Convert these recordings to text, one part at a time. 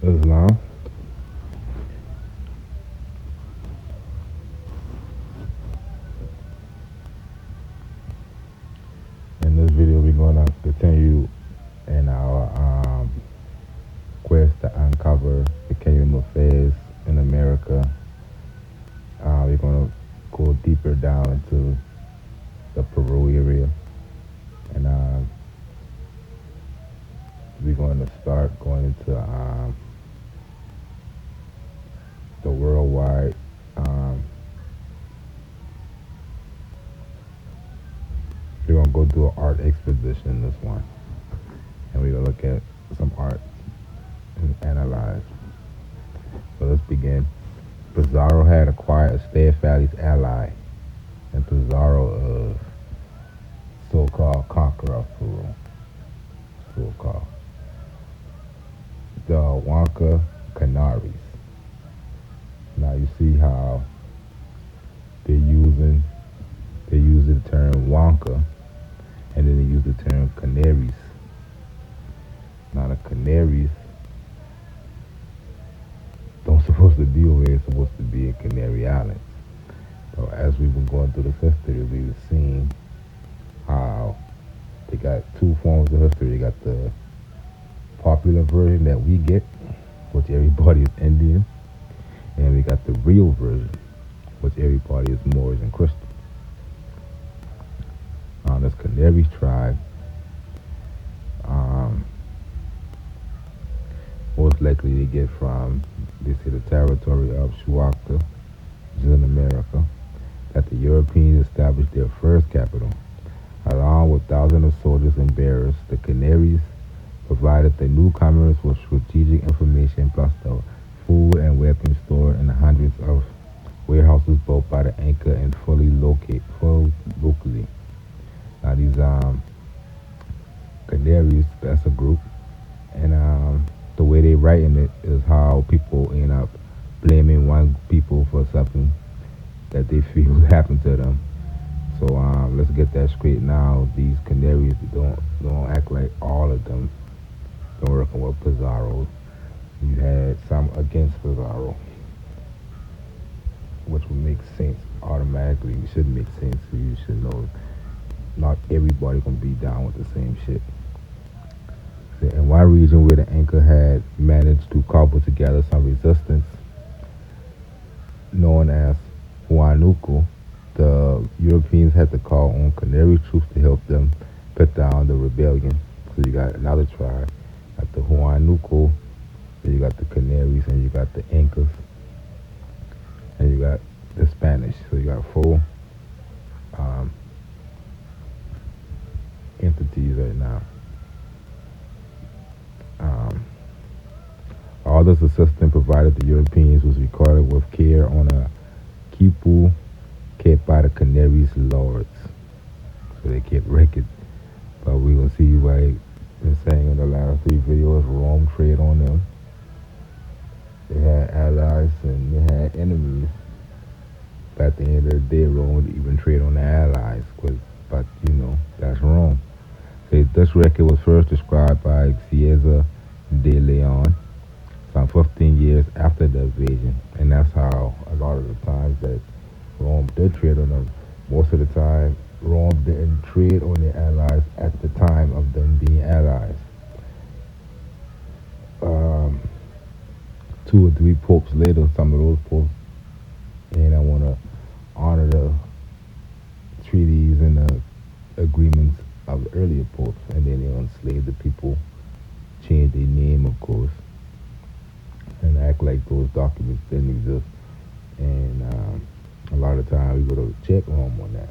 Islam. In this video, we're going to continue in our quest to uncover the Kingdom of Fez in America. We're going to go deeper down into the Peru area, and we're going to start going into the worldwide. We're going to go do an art exposition in this one, and we're going to look at some art and analyze. So let's begin. Pizarro had acquired a steadfast ally, and Pizarro of so-called conqueror of Peru, so-called the Huanca Canaries. Now you see how they're using the term Huanca, and then they use the term Canaries. Now the Canaries don't supposed to be where they're supposed to be in Canary Islands. So as we've been going through this history, we've seen how they got two forms of history. They got the popular version that we get, which everybody is Indian, and we got the real version, which everybody is Moors and Christian. This Canaries tribe, most likely they get from, they say, the territory of Shuaka, which is in America, that the Europeans established their first capital. Along with thousands of soldiers and bearers, the Canaries provided the newcomers with strategic information plus the food and weapons stored in the hundreds of warehouses built by the Inca and fully locally. Now these Canaries, that's a group, and the way they writing it is how people end up blaming one people for something that they feel happened to them. So let's get that straight now. These Canaries don't act like all of them don't working with Pizarro. You had some against Pizarro, which would make sense automatically. It should make sense. So you should know not everybody gonna be down with the same shit. So in one region where the Inca had managed to cobble together some resistance, known as Huanuco, the Europeans had to call on Canary troops to help them put down the rebellion. So you got another tribe, got the Huanuco, then you got the Canaries, and you got the Incas, and you got the Spanish. So you got four entities right now. All this assistance provided the Europeans was recorded with care on a quipu kept by the Canaries lords. So they kept record. But we will see why I've been saying in the last three videos, Rome trade on them. They had allies and they had enemies. But at the end of the day, Rome would even trade on the allies. But you know, that's Rome. So this record was first described by Cieza de Leon some 15 years after the invasion. And that's how a lot of the times that Rome did trade on them. Most of the time, Rome didn't trade on their allies at the time of them being allies. 2 or 3 popes later, some of those popes, and I want to honor the treaties and the agreements of the earlier popes, and then they enslaved the people, changed their name, of course, and act like those documents didn't exist. And a lot of times we go to check Rome on that.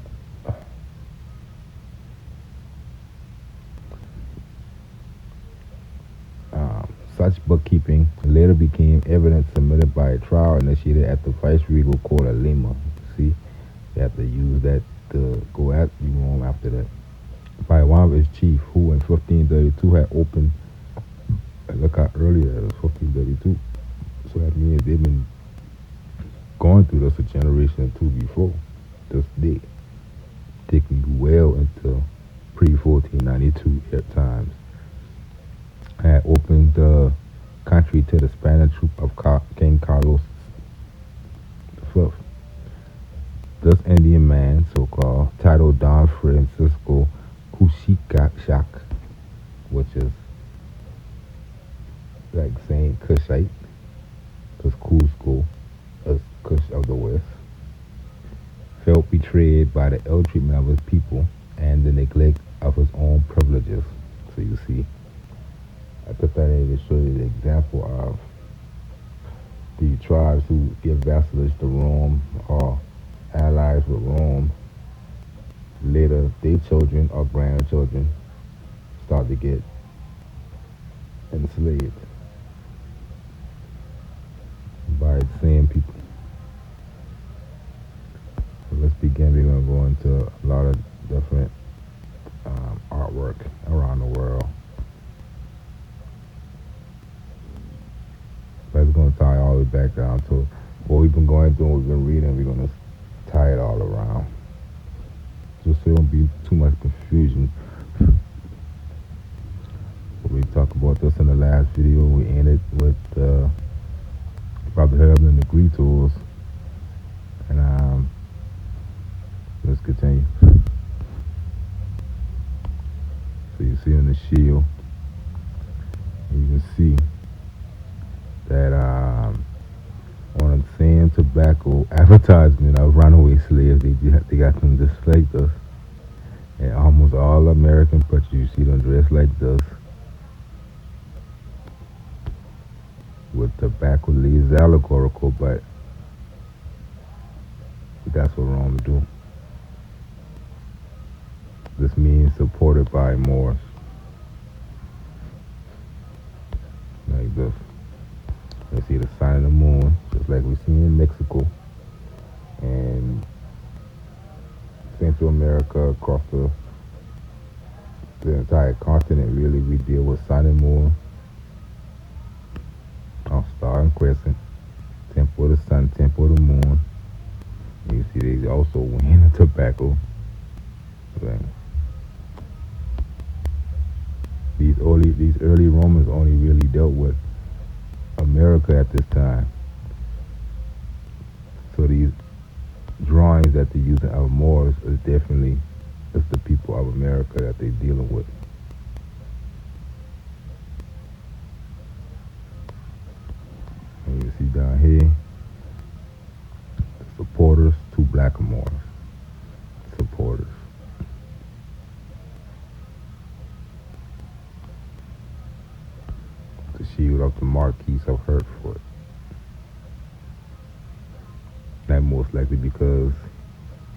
Such bookkeeping later became evidence submitted by a trial initiated at the Viceregal Court of Lima. See, you have to use that to go at Rome after that. By one of his chief, who in 1532 had opened, look how earlier it was 1532. So that means they've been going through this a generation or two before this day, taking you well into pre-1492 times. Had opened the contrary to the Spanish troop of King Carlos V. This Indian man, so-called, titled Don Francisco Cushicashak, which is like saying Cushite, because Cusco is Kush of the West, felt betrayed by the ill treatment of his people and the neglect of his own privileges. So you see, I put that in to show you the example of the tribes who give vassalage to Rome or allies with Rome. Later, their children or grandchildren start to get enslaved by the same people. So let's begin. We're going to go into a lot of different artwork around the world. But it's going to tie all the way back down to what we've been going through and we've been reading. We're going to tie it all around, just so there won't be too much confusion. We talked about this in the last video. We ended with probably heard in the Greetos, and let's continue. So you see in the shield, you can see that on the same tobacco advertisement of runaway slaves, they got them just like this. And almost all American pictures, you see them dressed like this, with tobacco leaves allegorical, but that's what Rome do. This means supported by Moors, like this. You see the sign of the moon, just like we see in Mexico and Central America, across the entire continent. Really, we deal with sun and moon, star and crescent, temple of the sun, temple of the moon. And you see they also win the tobacco. Right. These early Romans only really dealt with America at this time. So these drawings that they're using of Moors is definitely the people of America that they're dealing with. And you see down here, the supporters, two black Moors. Supporters. The shield of the Marquis of Hertford. That most likely because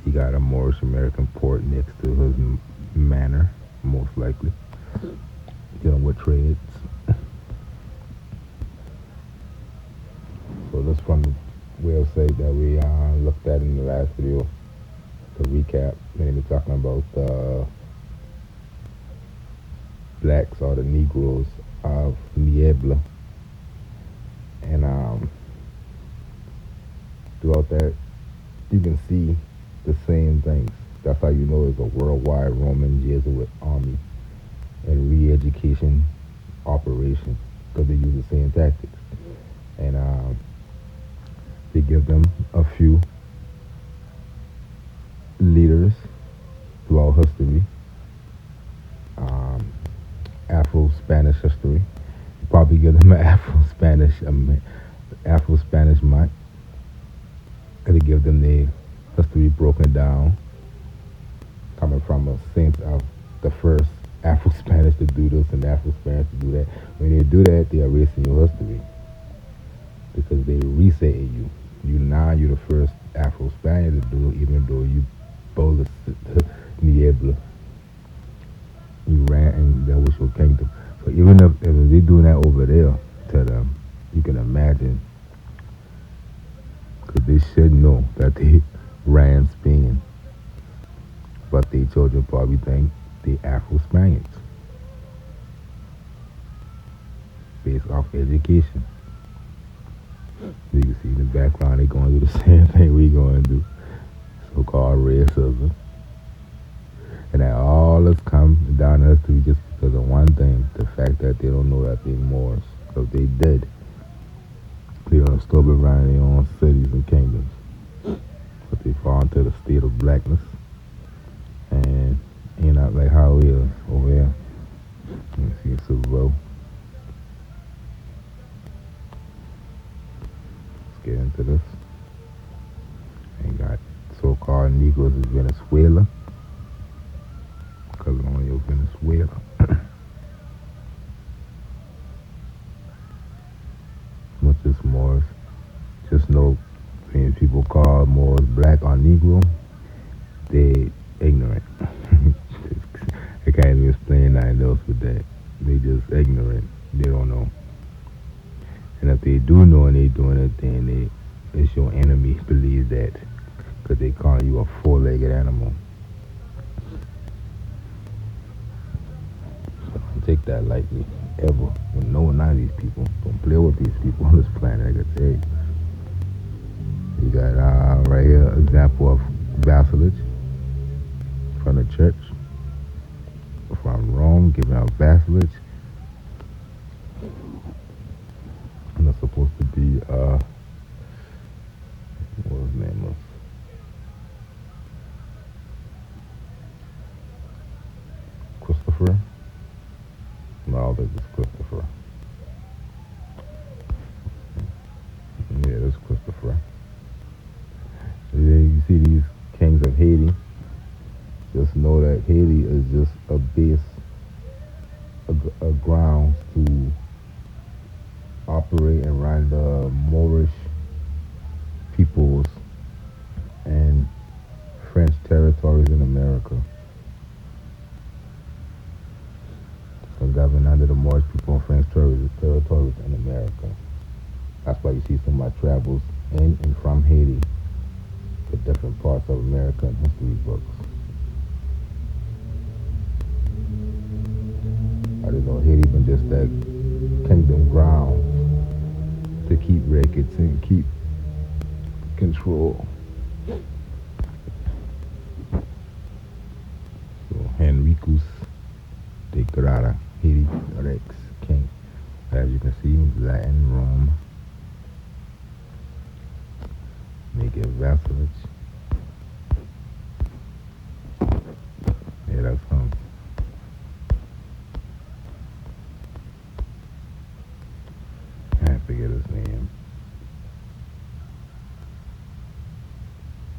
he got a Moorish American port next to his manor, most likely. Dealing with trades. So this from the website that we looked at in the last video. To recap, we're going to be talking about the blacks or the Negroes of Niebla. And throughout that, you can see the same things. That's how you know it's a worldwide Roman Jesuit army and re-education operation, because they use the same tactics. And they give them a few leaders throughout history, Afro-Spanish history. You probably give them an Afro-Spanish month. They give them their history broken down, coming from a sense of the first Afro-Spanish to do this and Afro-Spanish to do that. When they do that, they are erasing your history, because they resetting you. You're the first Afro-Spaniard to do it, even though you both Niebla. You ran and that was your kingdom. So even if they doing that over there to them, you can imagine, because they should know that they ran Spain, but their children probably think they Afro-Spaniards based off education. You can see in the background they going to do the same thing we going to do, so-called racism. And that all has come down to history just because of one thing, the fact that they don't know that they're Moors. So if they dead, they're gonna still be running their own cities and kingdoms. But they fall into the state of blackness and ain't not like how it is over here. Let me see Super Bowl. Let's get into this. And got so-called Negroes in Venezuela. Colonial Venezuela. Much as Moors. Just know when people call Moors black or Negro, they ignorant. I can't even explain nothing else with that. They just ignorant. They don't know. And if they do know and they doing it, then it's your enemy believe that because they call you a four-legged animal. So don't take that lightly, ever. When no one of these people, don't play with these people on this planet, I can tell you. You got right here example of vassalage from the church. From Rome, giving out vassalage. And it's supposed to be what his name was? Christopher? No, this is Christopher. Yeah, this is Christopher. You see these kings of Haiti. Just know that Haiti is just a base, a grounds to operate and run the Moorish peoples and French territories in America. So governed under the Moorish people and French territories in America. That's why you see some of my travels in and from Haiti to different parts of America in history books. I didn't know Haiti been just that kingdom ground to keep records and keep control. So Henricus de Grada, Haiti Rex King. As you can see, Latin Rome. Make it vassalage. Yeah, that's him. I forget his name.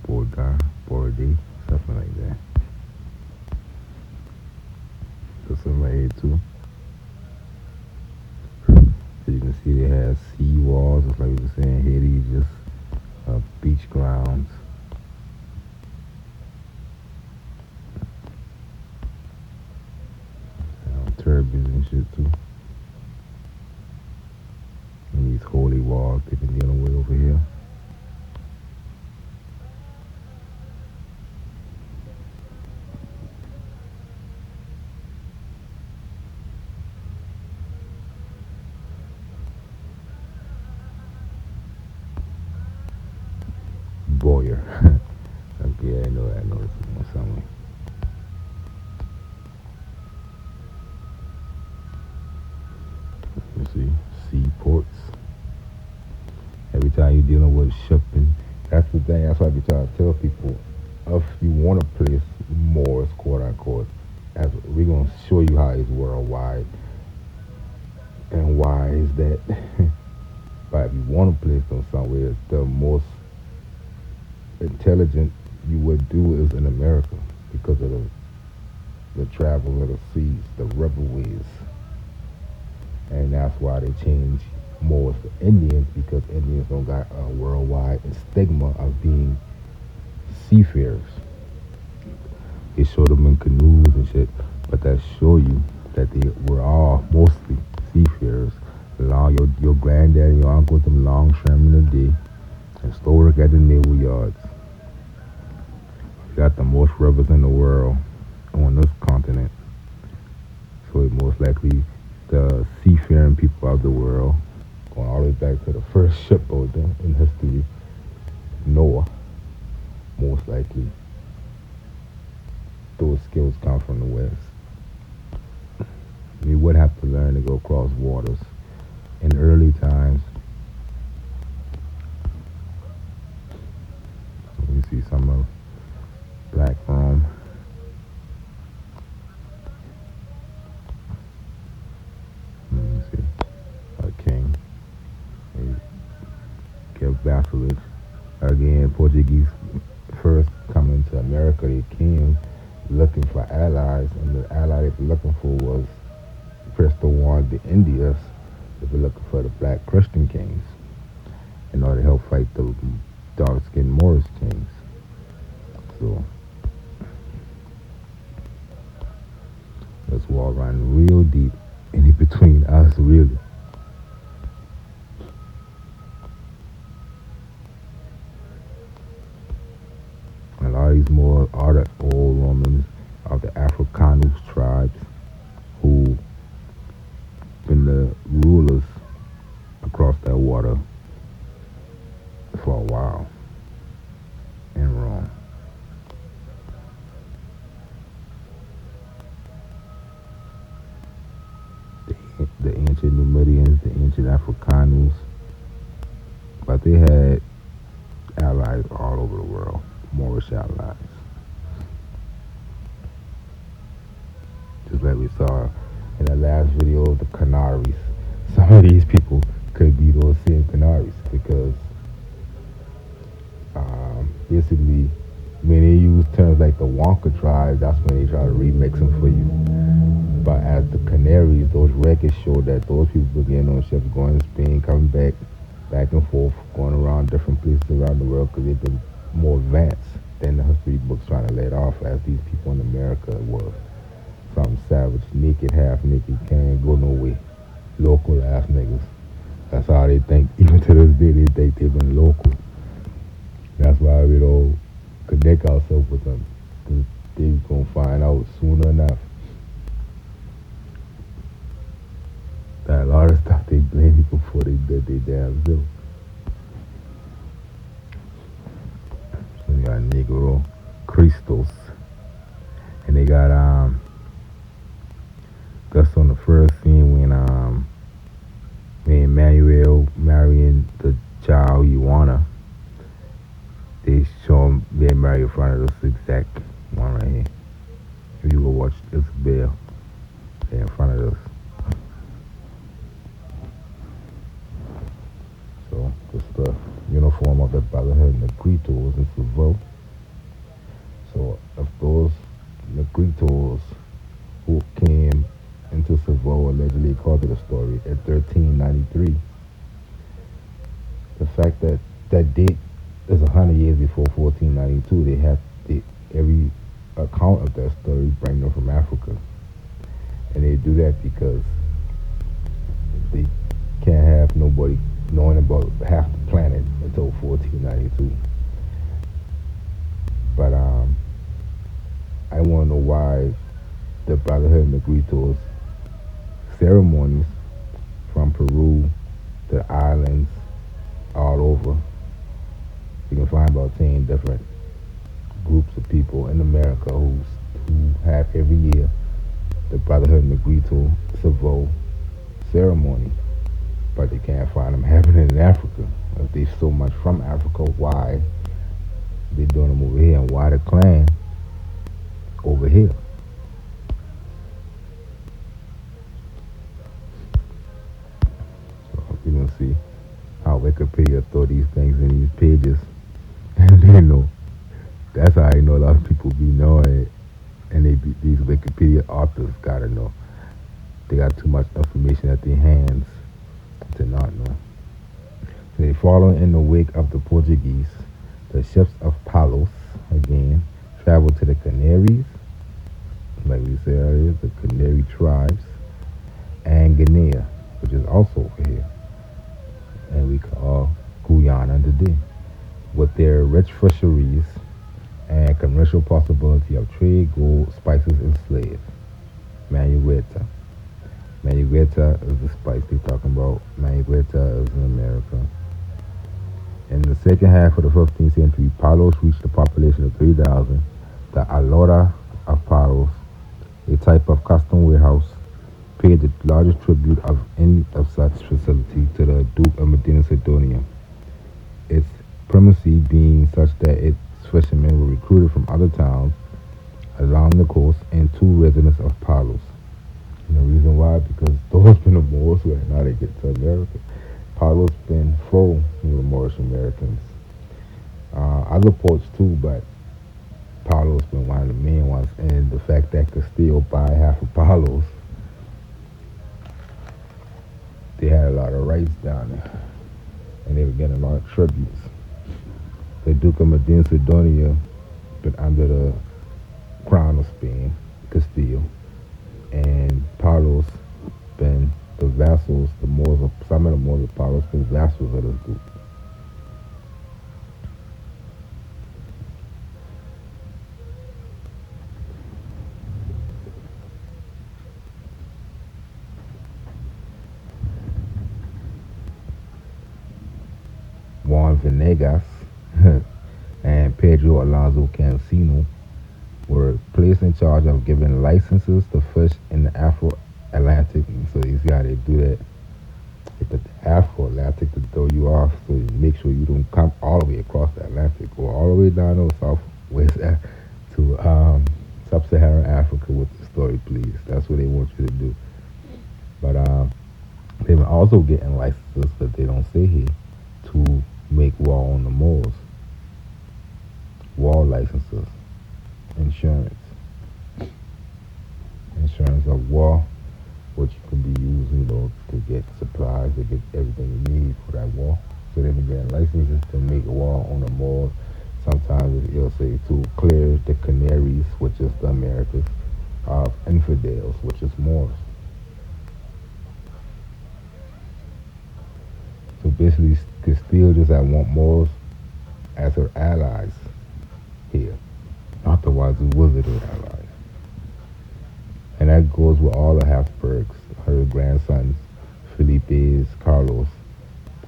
Bordy, something like that. That's in my head too. So you can see they have sea walls, just like we were saying, Haiti just beach grounds. Turbans and shit too. And these holy walls they've been dealing with over here. Boyer. Okay, I know it's somewhere. You see, seaports. Every time you're dealing with shipping, that's the thing. That's why I be trying to tell people, if you want to place Moors, quote unquote, as we're gonna show you how it's worldwide, and why is that? But if you want to place them somewhere, the most intelligent you would do is in America because of the travel of the seas, the riverways. And that's why they change Moors to Indians because Indians don't got a worldwide stigma of being seafarers. They show them in canoes and shit, but that show you that they were all mostly seafarers. Your granddad and your uncle them longshoremen in the day and still work at the naval yards. We got the most rivers in the world on this continent. So it most likely the seafaring people of the world, going all the way back to the first shipbuilder in history, Noah, most likely. Those skills come from the West. We would have to learn to go across waters vassalage. Again, Portuguese first coming to America, they came looking for allies, and the ally they were looking for was first the one, the Indians. They were looking for the black Christian kings in order to help fight the dark-skinned Moorish kings. So this war ran real deep in between us, really. A lot of these more other old Romans are the Africanus tribes who been the rulers across that water for a while in Rome. The ancient Numidians, the ancient Africanus, but they had allies all over the world, Moorish allies. Just like we saw in the last video of the Canaries. Some of these people could be those same Canaries because basically when they use terms like the Wonka tribe, that's when they try to remix them for you. But as the Canaries, those records show that those people were getting on ships going to Spain, coming back and forth, going around different places around the world because they've been more advanced than the history books trying to lay it off as these people in America were. Some savage, naked, half naked, can't go nowhere. Local ass niggas. That's how they think. Even to this day, they think they've been local. That's why we don't connect ourselves with them. Because they gonna find out sooner enough that a lot of stuff they blame people for, they did they damn self. So you got Negro Christos. And they got that's on the first scene when Emmanuel marrying the child Ioana. They show him being married in front of this exact one right here. If you go watch Isabel, they're in front of this. So this is the uniform of the Brotherhood Negritos in Seville. So of those Negritos who came into Seville, allegedly according to the story, in 1393. The fact that that date is 100 years before 1492, they have every account of that story bring them from Africa. And they do that because they can't have nobody knowing about half the planet until 1492. But I want to know why the Brotherhood Negritos ceremonies from Peru to the islands all over. You can find about 10 different groups of people in America who have every year the Brotherhood Negrito Seville ceremony, but they can't find them happening in Africa. If they so much from Africa, why they doing them over here, and why the clan over here? You can see how Wikipedia throw these things in these pages, and they know. That's how I know a lot of people be knowing it, and these Wikipedia authors gotta know. They got too much information at their hands to not know. So they follow in the wake of the Portuguese. The ships of Palos again traveled to the Canaries, like we said earlier, the Canary tribes, and Guinea, which is also over here, and we call Guyana today, with their rich fisheries and commercial possibility of trade, gold, spices, and slaves. Manueta. Manueta is the spice they're talking about. Manueta is in America. In the second half of the 15th century, Palos reached a population of 3,000. The Alora of Palos, a type of custom warehouse, paid the largest tribute of any of such facility to the Duke of Medina Sidonia, its primacy being such that its fishermen were recruited from other towns along the coast and two residents of Palos. And the reason why, because those been the Moors where now they get to America. Paulos been full with Moorish Americans. Other ports too, but Paulos been one of the main ones. And the fact that Castillo buy half of Paulos, they had a lot of rights down there, and they were getting a lot of tributes. The Duke of Medina Sidonia been under the crown of Spain, Castillo, and Paulos been the vassals, the Moors of some of the Moors of Paulos been vassals of this group. Juan Venegas and Pedro Alonso Cancino were placed in charge of giving licenses to fish in the Afro-Atlantic. So these guys, they do that. They put the Afro-Atlantic to throw you off, so you make sure you don't come all the way across the Atlantic or all the way down to southwest to sub-Saharan Africa with the story, please. That's what they want you to do. But they've been also getting licenses, but they don't say here, to make war on the Moors. War licenses, insurance of war, which can be used, to get supplies, to get everything you need for that war. So they've been getting licenses to make war on the Moors. Sometimes it'll say to clear the Canaries, which is the Americas, of infidels, which is Moors. So basically, Castile just I want Moors as her allies here, not the ones who was her allies. And that goes with all the Habsburgs, her grandsons, Felipe's, Carlos.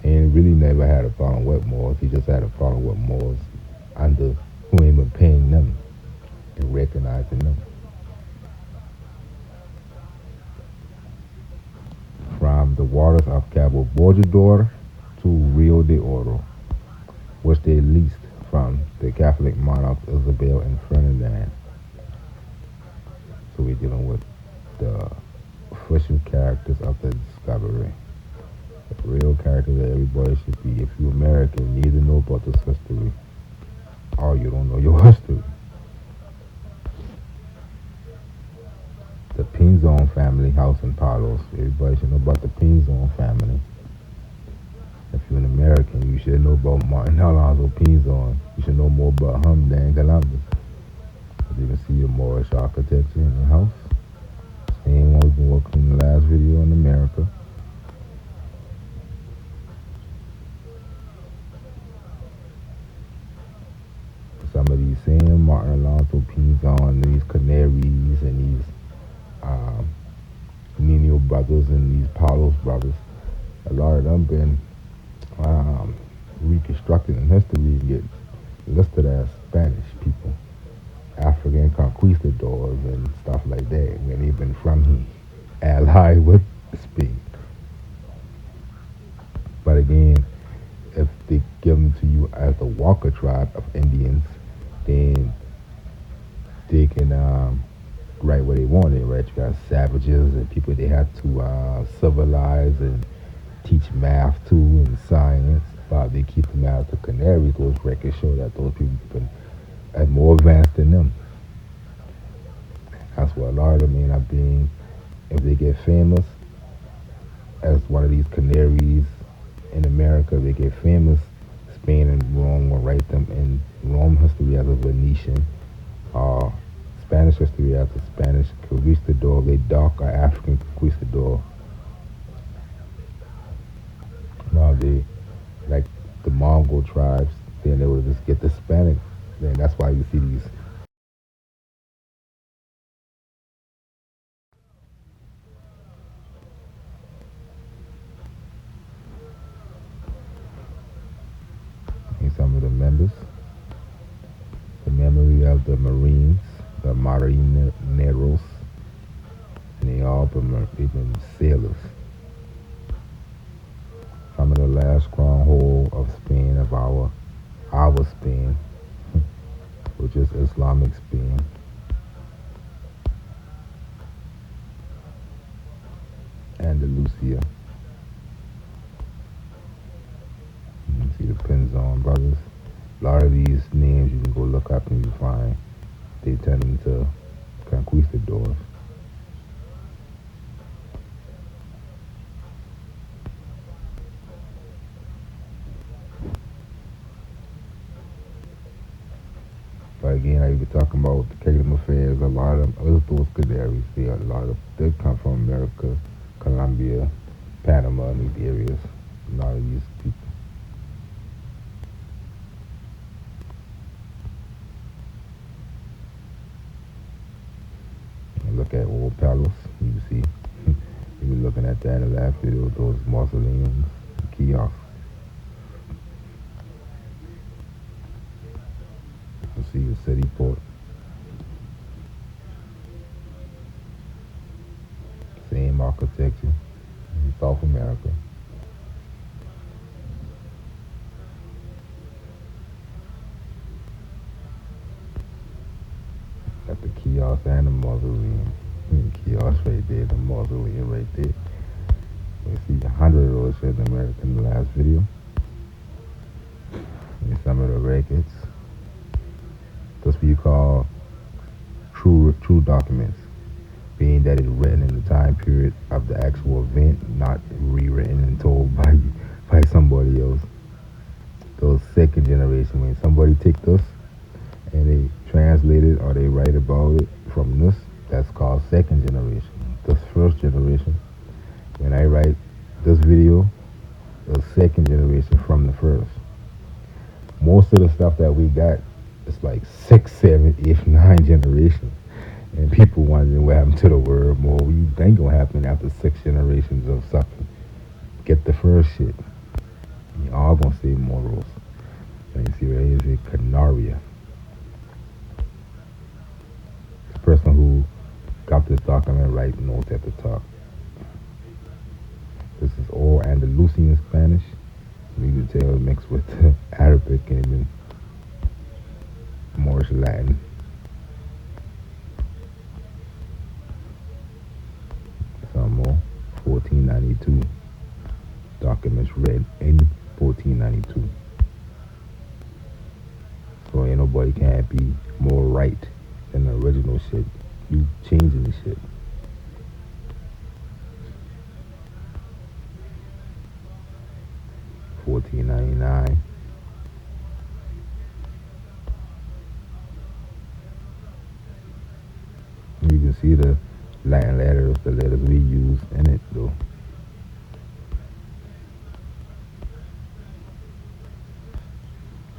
And really never had a problem with Moors. He just had a problem with Moors under who ain't been paying them and recognizing them. From the waters of Cabo Bojador to Rio de Oro, which they leased from the Catholic monarchs Isabel and Ferdinand. So we're dealing with the official characters of the discovery. The real characters that everybody should be. If you're American, you need to know about this history. Or you don't know your history. The Pinzon family house in Palos. Everybody should know about the Pinzon family. If you're an American, you should know about Martin Alonso Pinzon. You should know more about him than Columbus. You can see the Moorish architecture in the house. Same one we've been working in the last video in America. Some of these same Martin Alonso Pinzon, these Canaries and these Nino brothers and these Paulos brothers, a lot of them been reconstructed in history and get listed as Spanish people. African conquistadors and stuff like that when they've been from here, allied with Spain. But again, if they give them to you as the Walker tribe of Indians, then they can write what they want. Right? You got savages and people they had to civilize and teach math to and science. But they keep them out of the Canaries. Those records show that those people been more advanced than them. That's what a lot of them end up being. If they get famous as one of these Canaries in America, they get famous. Spain and Rome will write them in Rome history as a Venetian, or Spanish history as a Spanish conquistador, they dark or African conquistador. Now they, like the Mongol tribes, then they would just get the Hispanic. Then that's why you see these and some of the members. The memory of the Marines, the Marineros, and they all been sailors. Some of the last stronghold of Spain, of our Spain, which is Islamic Spain. Andalusia. depends on brothers. A lot of these names you can go look up and you find they turn into conquistadors. But again, like we're talking about the Kingdom of Fez, a lot of those canaries, they come from America, Colombia, Panama, and these areas. A lot of these people. And look at Old Palace, you see. You were looking at that in the last video, those mausoleums, kiosks. You see the city port. Same architecture in South America. Got the kiosk and the mausoleum. Kiosk right there, the mausoleum right there. You see 100 of those here in America in the last video. And some of the records. That's what you call true documents, being that it's written in the time period of the actual event, not rewritten and told by somebody else. Those second generation, when somebody take this and they translate it or they write about it from this, that's called second generation. This first generation, when I write this video, the second generation from the first. Most of the stuff that we got, it's like 6, 7, 8, 9 generations. And people wondering what happened to the word more. What you think gonna happen after 6 generations of something? Get the first shit. You all gonna say morals. And you see where it is, a Canaria. The person who got this document right notes at the top. This is all Andalusian Spanish. You can tell it mixed with Arabic and even Moorish Latin. Some more. 1492. Documents read in 1492. So ain't nobody can't be more right than the original shit. You changing the shit. $14.99. You can see the Latin letters, the letters we use in it though.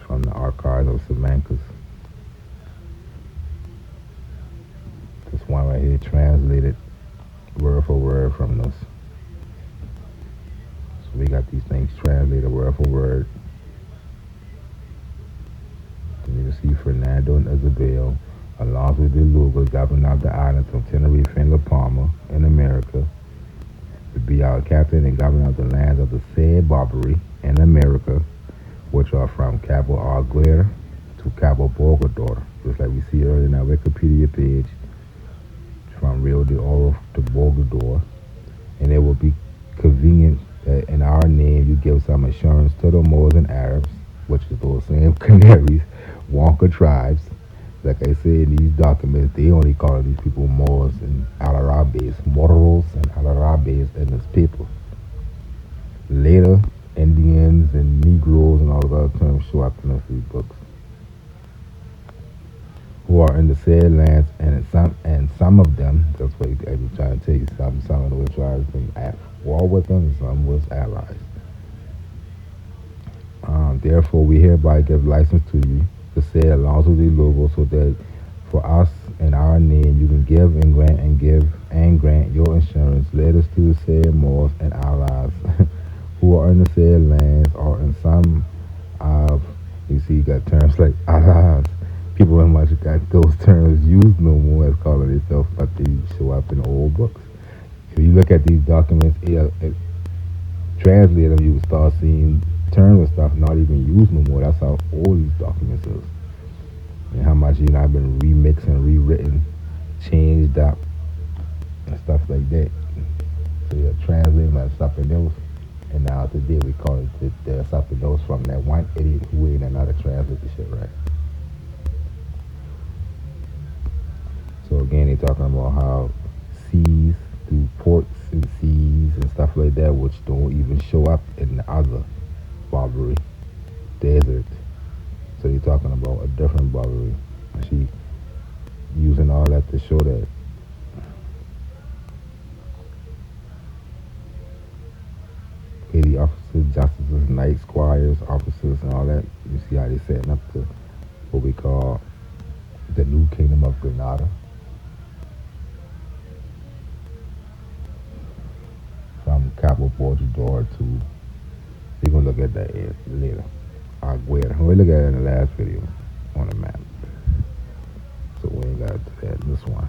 From the archives of Simancas. This one right here translated word for word from this. So we got these things translated word for word. And you can see Fernando and Isabel, Alonso de Lugo, governor of the islands of Tenerife and La Palma in America, to be our captain and governor of the lands of the said Barbary in America, which are from Cabo Arguer to Cabo Borgador, just like we see earlier in our Wikipedia page, from Rio de Oro to Borgador. And it will be convenient that in our name you give some assurance to the Moors and Arabs, which is those same Canaries, Wonka tribes. Like I said in these documents, they only call these people Moors and Algarabes, Moros and Algarabes in this paper. Later, Indians and Negroes and all of other terms show up in these books, who are in the said lands, and some of them, that's what I was trying to tell you, some of those tribes been at war with them, and some was allies. Therefore, we hereby give license to you to say Alonso de Logo, so that for us in our name you can give and grant your insurance letters to the said Moors and allies who are in the said lands, or in some of, you see, you got terms like allies. People in much got those terms used no more as calling themselves, but they show up in old books. If you look at these documents, it translate them, you will start seeing terms and stuff not even used no more. That's how old these documents is. And how much I've been remixed and rewritten, changed up, and stuff like that. So you're translating that stuff in those And now today we call it there's something else from that one idiot who ain't another translate the shit right. So again, they talking about how seas through ports and seas and stuff like that, which don't even show up in the other Barbary desert. So they talking about a different Barbary. She using all that to show that Haiti officers, justices, knights, squires, officers, and all that. You see how they setting up the what we call the new Kingdom of Granada. From Cabo Portugal to we're gonna look at that later. Aguera. We look at it in the last video on the map. So we ain't got to that this one.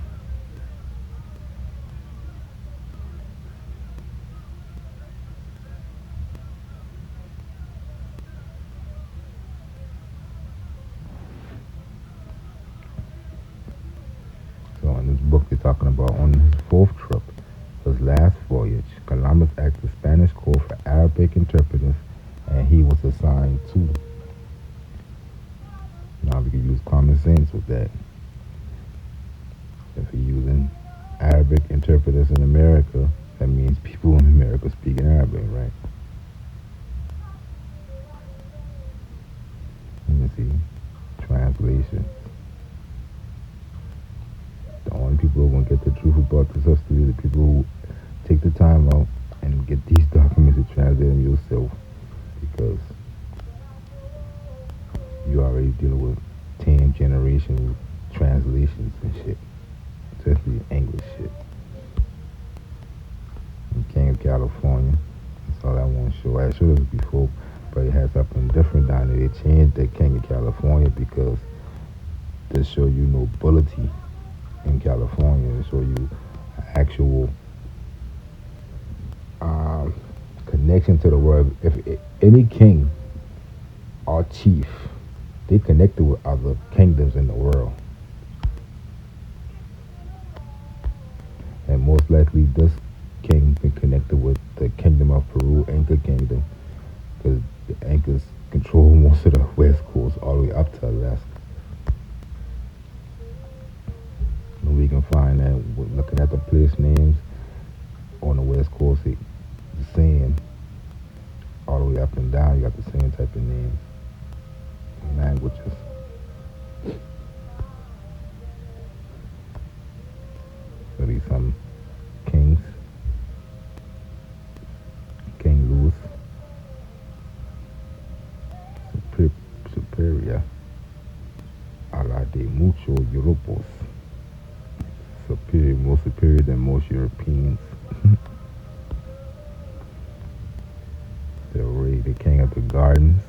So in this book they're talking about on his fourth trip, his last voyage, Columbus asked the Spanish court for Arabic interpreters and he was assigned two. Now we can use common sense with that. If you're using Arabic interpreters in America, that means people in America speaking Arabic, right? Let me see. Translation. The only people who are going to get the truth about this history are the people who take the time out and get these documents and translate them yourself, because you're already dealing with 10 generational translations and shit, especially English shit. And King of California, that's all I want to show. I showed this before, but it has something different down there. They changed the King of California because to show you nobility in California, and show you actual connection to the world. If any king or chief, they connected with other kingdoms in the world, and most likely this king been connected with the Kingdom of Peru, Inca Kingdom, because the Incas control most of the west coast all the way up to Alaska. And we can find that looking at the place names on the west coast, the same all the way up and down. You got the same type of names and languages. So these some kings. King Louis, Superior, a la de muchos Europos. Superior, more superior than most Europeans. The king of the gardens.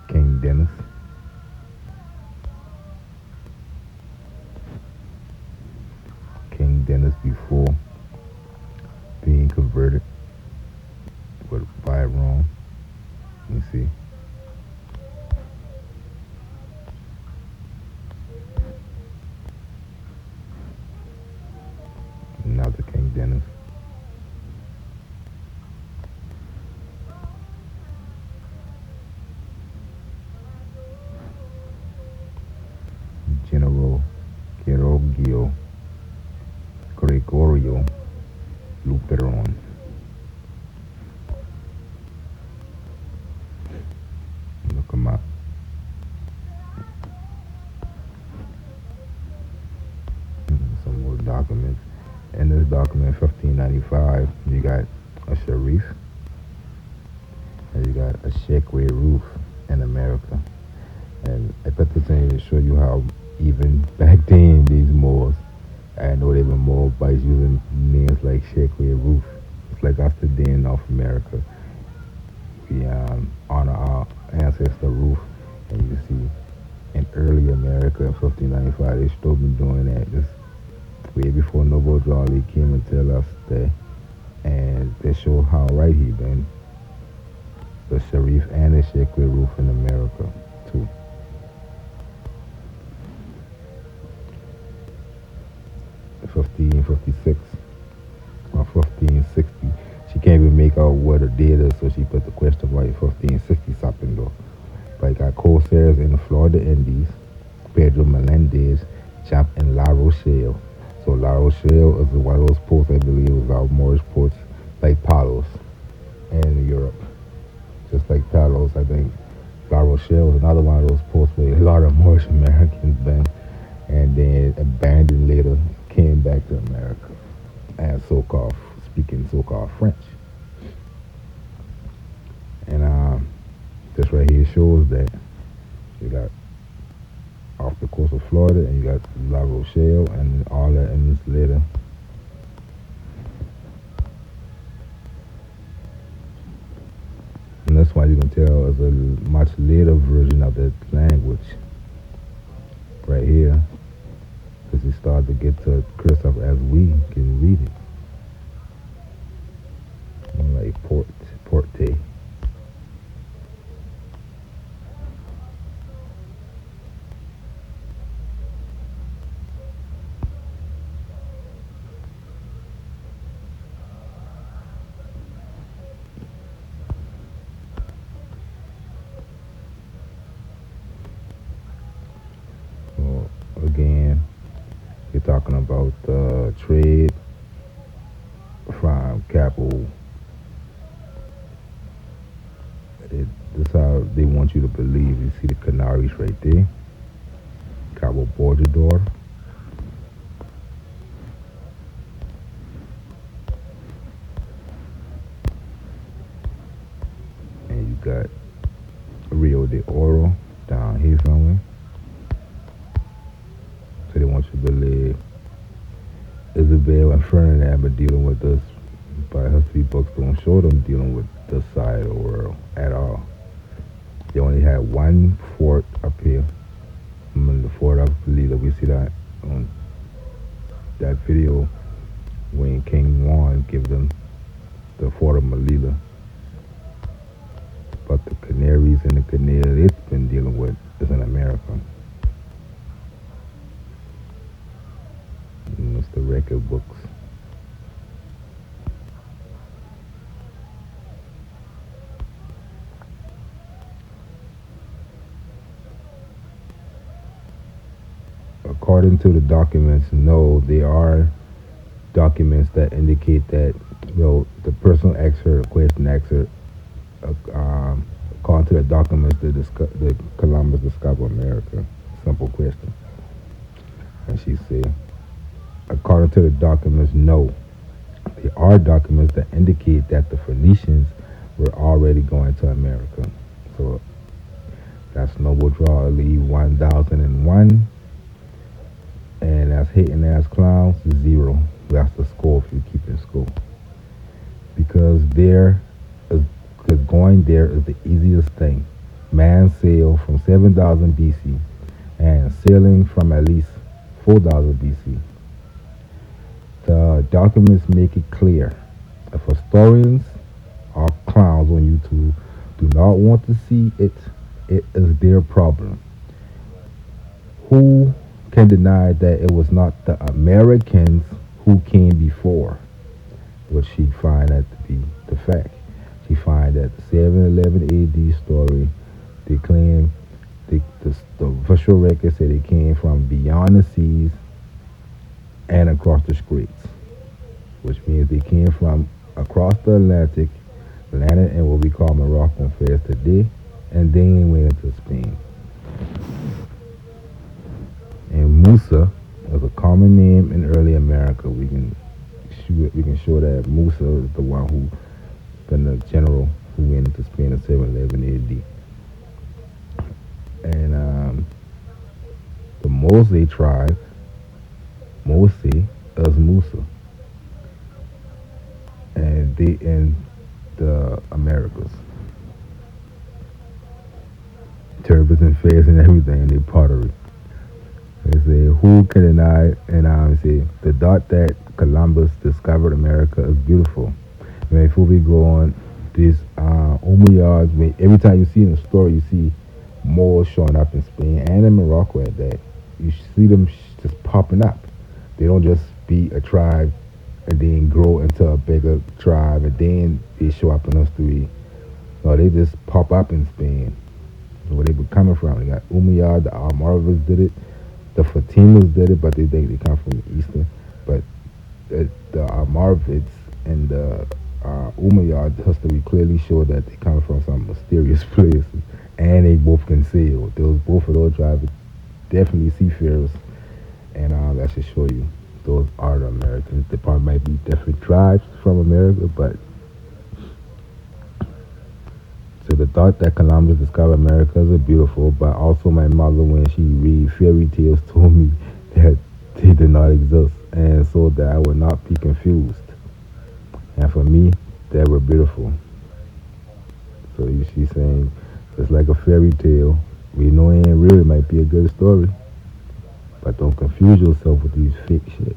King Dennis. King Dennis before being converted by Rome. Let me see. Another King Dennis. General Gregorio Luperon. Look him up. Some more documents. In this document, 1595, you got a Sharif and you got a Shekwe roof in America. And I put this in to show you how even back then these Moors, I know they were Moabites using names like Shekwe roof. It's like us today in North America. We honor our ancestor roof, and you see in early America in 1595 they still been doing that. Just way before Noble Drawley came and tell us that, and they show how right he been. the Sharif and the Sheikh roof in America too. 1556 or 1560. She can't even make out what a date is, so she put the question mark 1560 something though. But got corsairs in the Florida Indies, Pedro Melendez, Champ in La Rochelle. So La Rochelle is one of those ports I believe is our Moorish ports like Palos in Europe. Just like Palos, I think La Rochelle is another one of those ports where a lot of Moorish Americans been and then abandoned later, came back to America and so-called speaking so-called French. And this right here shows that you got off the coast of Florida and you got La Rochelle and all that in this later. And that's why you can tell it's a much later version of that language right here, because he started to get to Christoph as we can read it. Like porte. So again, you're talking about trade from capital. This how they want you to believe. You see the Canaries right there, Cabo Bordador, and you got Rio de Oro down here somewhere. So they want you to believe Isabel and Ferdinand been dealing with this, but history books don't show them dealing with this side of the world at all. They only had one fort up here, the fort of Lila. We see that on that video when King Juan gave them the fort of Melilla. But the Canaries and the Canary it's been dealing with is in America. And it's the record books. According to the documents, no, they are documents that indicate that, the person asked her, the question asked her, according to the documents, the Columbus discovered America. Simple question. And she said, according to the documents, no. There are documents that indicate that the Phoenicians were already going to America. So that's Noble Draw Elite 1001. And that's hitting ass clowns, 0. That's the score if you keep in school. Because because going there is the easiest thing. Man sailed from 7000 BC and sailing from at least 4000 BC. The documents make it clear. If historians or clowns on YouTube do not want to see it, it is their problem. Who can deny that it was not the Americans who came before? Which she find that to be the fact. She find that the 711 AD story, they claim the official record said they came from beyond the seas and across the straits, which means they came from across the Atlantic, landed in what we call Morocco and Fez today, and then went into Spain. And Musa was a common name in early America. We can show that Musa is the one who been the general who went into Spain in 711 AD. And the Moshe tribe, Mose is Musa, and they in the Americas. Turbans and fairs and everything, they pottery. They say, who can deny? And I say, the thought that Columbus discovered America is beautiful. Before we go on, This Umayyads, every time you see in a story, you see more showing up in Spain and in Morocco at that. You see them just popping up. They don't just be a tribe and then grow into a bigger tribe and then they show up in history. No, they just pop up in Spain. Where they were coming from. They got Umayyad, the Almoravids did it, the Fatimas did it, but they think they come from the Eastern. But the Almoravids and the Umayyad history clearly show that they come from some mysterious places, and they both can sail. Those both of those tribes definitely seafarers, and that should show you those are the Americans. They probably might be different tribes from America, but so the thought that Columbus discovered America is beautiful, but also my mother, when she read fairy tales, told me that they did not exist, and so that I would not be confused. And for me, they were beautiful. So she's saying it's like a fairy tale. We know it ain't real. It might be a good story, but don't confuse yourself with these fake shit.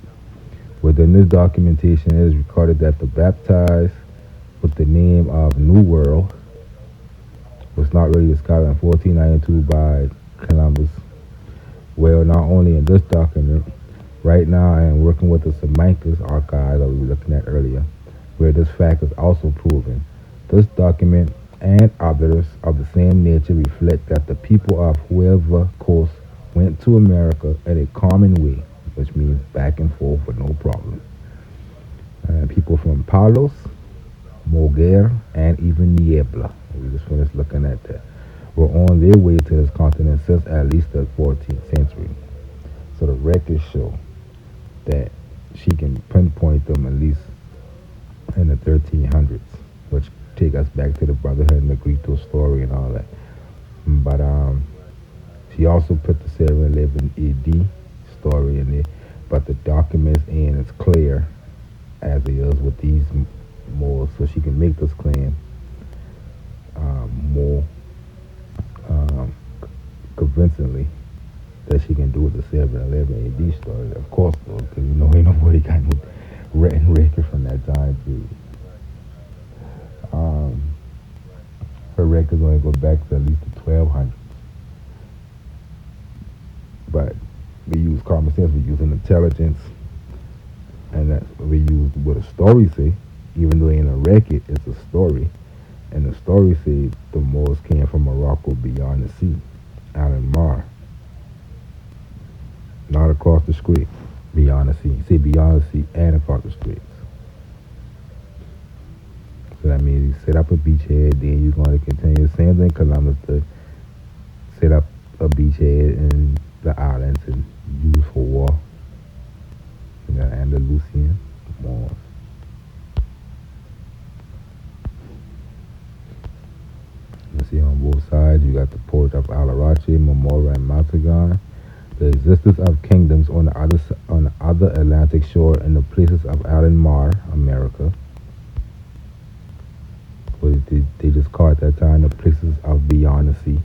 Within this documentation, it is recorded that the baptized with the name of New World was not really discovered in 1492 by Columbus. Well, not only in this document, right now I am working with the Semiticus archive that we were looking at earlier, where this fact is also proven. This document and others of the same nature reflect that the people of whoever coast went to America in a common way, which means back and forth with no problem. And people from Palos, Moguer, and even Niebla, we just finished looking at that, were on their way to this continent since at least the 14th century. So the records show that she can pinpoint them at least in the 1300s, which take us back to the Brotherhood and the Grito story and all that. But she also put the 711 AD story in there, but the documents ain't as clear as it is with these more, so she can make this claim more um, convincingly that she can do with the 711 AD story. Of course, though, because you know ain't nobody got no written record from that time period. Um, her records only go back to at least the 1200s. But we use common sense, we use intelligence, and that's what we use what a story say. Even though it ain't a record, it's a story. And the story said the Moors came from Morocco beyond the sea, out in Mar, not across the strait, beyond the sea. Say beyond the sea and across the straits. So that means you set up a beachhead, then you're going to continue the same thing Columbus did. Set up a beachhead in the islands and use for war. You got Andalusian, Moors. You see on both sides, you got the port of Alarache, Marmora, and Montagon. The existence of kingdoms on the other Atlantic shore in the places of Allen Mar, America. What they just called at that time the places of beyond the sea,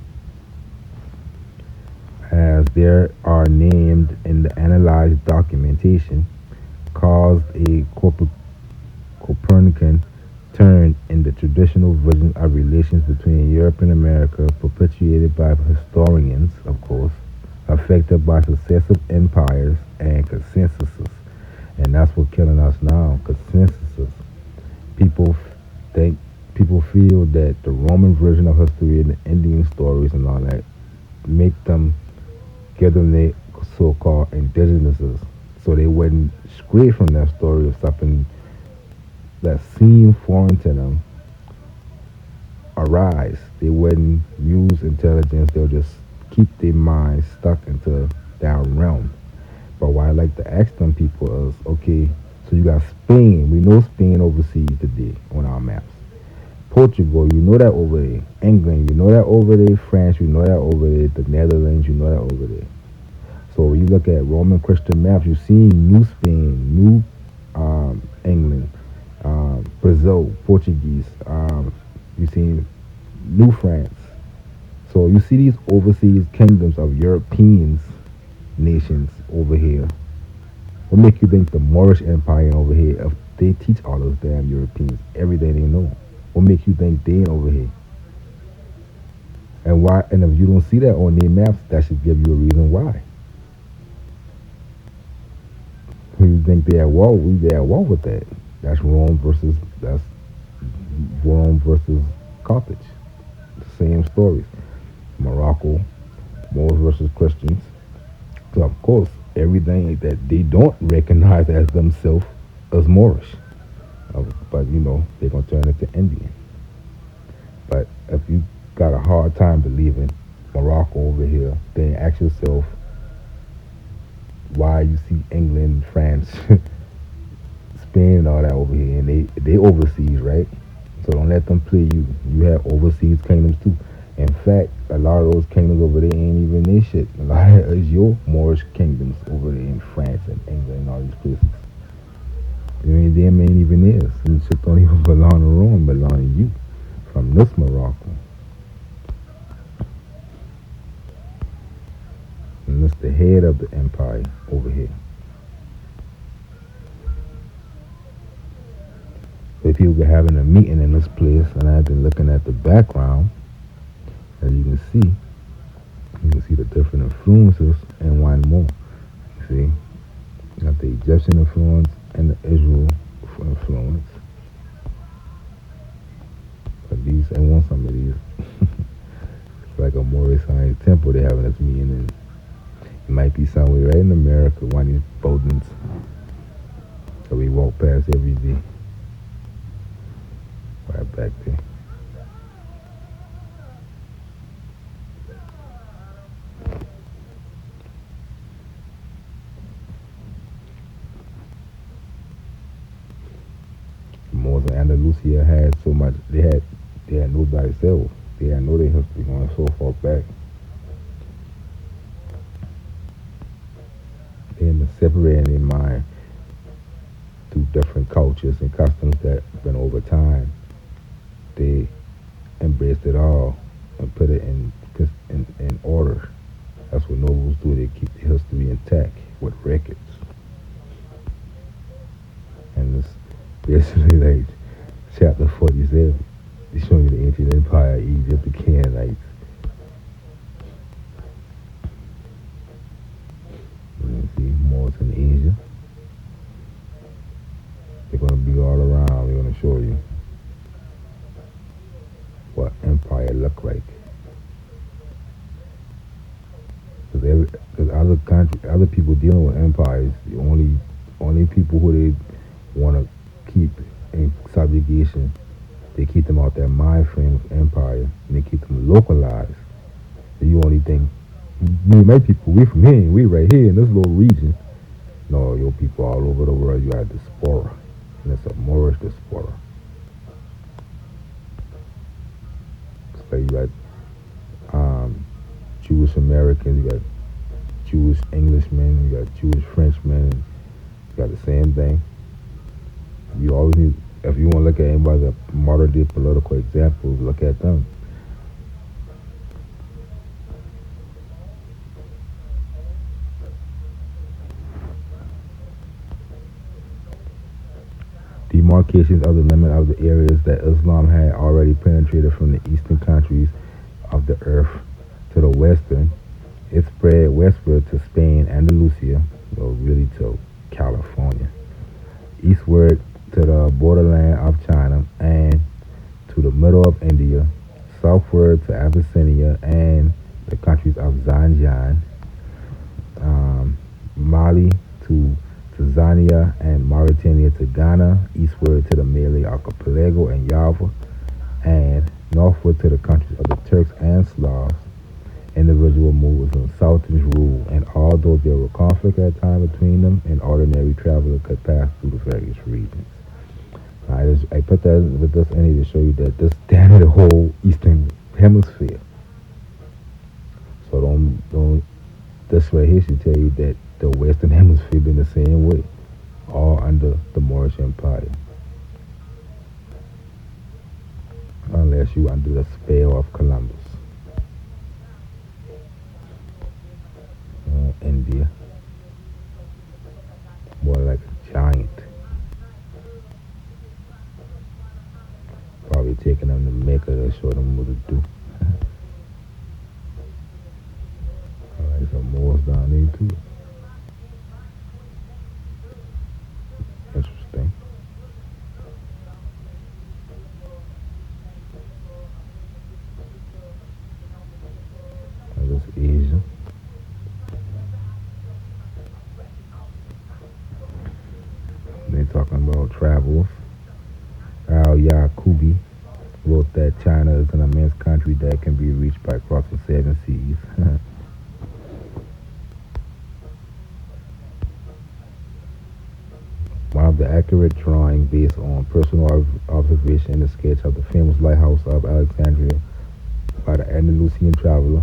as there are named in the analyzed documentation, caused a Copernican turn in the traditional vision of relations between Europe and America, perpetuated by historians, of course, affected by successive empires and consensuses. And that's what's killing us now, consensuses. People think, people feel that the Roman version of history and the Indian stories and all that make them, give them their so-called indigenousness, so they wouldn't stray from that story of something that seemed foreign to them arise. They wouldn't use intelligence, they'll just keep their minds stuck into that realm. But what I like to ask them people is, okay, so you got Spain, we know Spain overseas today on our maps. Portugal, you know that over there. England, you know that over there. France, you know that over there. The Netherlands, you know that over there. So when you look at Roman Christian maps, you're seeing New Spain, New England, Brazil, Portuguese. You're seeing New France. So you see these overseas kingdoms of Europeans, nations over here. What make you think the Moorish Empire over here, if they teach all those damn Europeans everything they know? What makes you think they ain't over here? And why? And if you don't see that on their maps, that should give you a reason why. When you think they at war, they at war with that. That's Rome versus Carthage. The same stories. Morocco, Moors versus Christians. So of course, everything that they don't recognize as themselves as Moorish. But they're gonna turn it to Indian. But if you got a hard time believing Morocco over here, then ask yourself why you see England, France, Spain, and all that over here, and they overseas, right? So don't let them play you. You have overseas kingdoms too. In fact, a lot of those kingdoms over there ain't even their shit. A lot of it is your Moorish kingdoms over there in France and England and all these places. I mean, them ain't even theirs. And shit don't even belong to Rome, belong to you from this Morocco. And that's the head of the empire over here. So people were having a meeting in this place, and I've been looking at the background, as you can see the different influences and one more. You see, you got the Egyptian influence and the Israel influence. But I want some of these. It's like a Moorish Science temple they're having this meeting in. It might be somewhere right in America, one of these buildings that we walk past every day. Right back there. Moors of Andalusia had so much. They had nobody else. They had no their history going so far back. They had been separating their mind through different cultures and customs that been over time. They embraced it all and put it in order. That's what nobles do. They keep the history intact with records. And it's basically like chapter 47. They show you the ancient empire, Egypt, the Canaanites. You see Moors in Asia. They're going to be all around. They're going to show you what empire look like. Because other people dealing with empires, the only people who they want to keep in subjugation, they keep them out that mind frame of empire, and they keep them localized. So you only think, my people, we from here, we right here in this little region. No, your people all over the world, you got diaspora, and it's a Moorish diaspora. So you got Jewish Americans, you got Jewish Englishmen, you got Jewish Frenchmen, you got the same thing. You always need, if you want to look at anybody, the modern day political examples, look at them. Demarcations of the limit of the areas that Islam had already penetrated from the eastern countries of the earth to the western. It spread westward to Spain, Andalusia, or really to California, eastward to the borderland of China and to the middle of India, southward to Abyssinia and the countries of Zanjan, Mali to Tanzania and Mauritania to Ghana, eastward to the Malay Archipelago and Java, and northward to the countries of the Turks and Slavs. Individual movers and sultans rule, and although there were conflict at times between them, an ordinary traveler could pass through the various regions. I put that with this in here to show you that this damn the whole eastern hemisphere. So don't this right here should tell you that the western hemisphere been the same way, all under the Moorish Empire. Unless you under the spell of Columbus. India, more like a giant. Probably take down there too. Interesting. That was Asia. They talking about travels. Al Yakubi wrote that China is an immense country that can be reached by crossing seven seas. One of the accurate drawings based on personal observation and a sketch of the famous lighthouse of Alexandria by the Andalusian traveler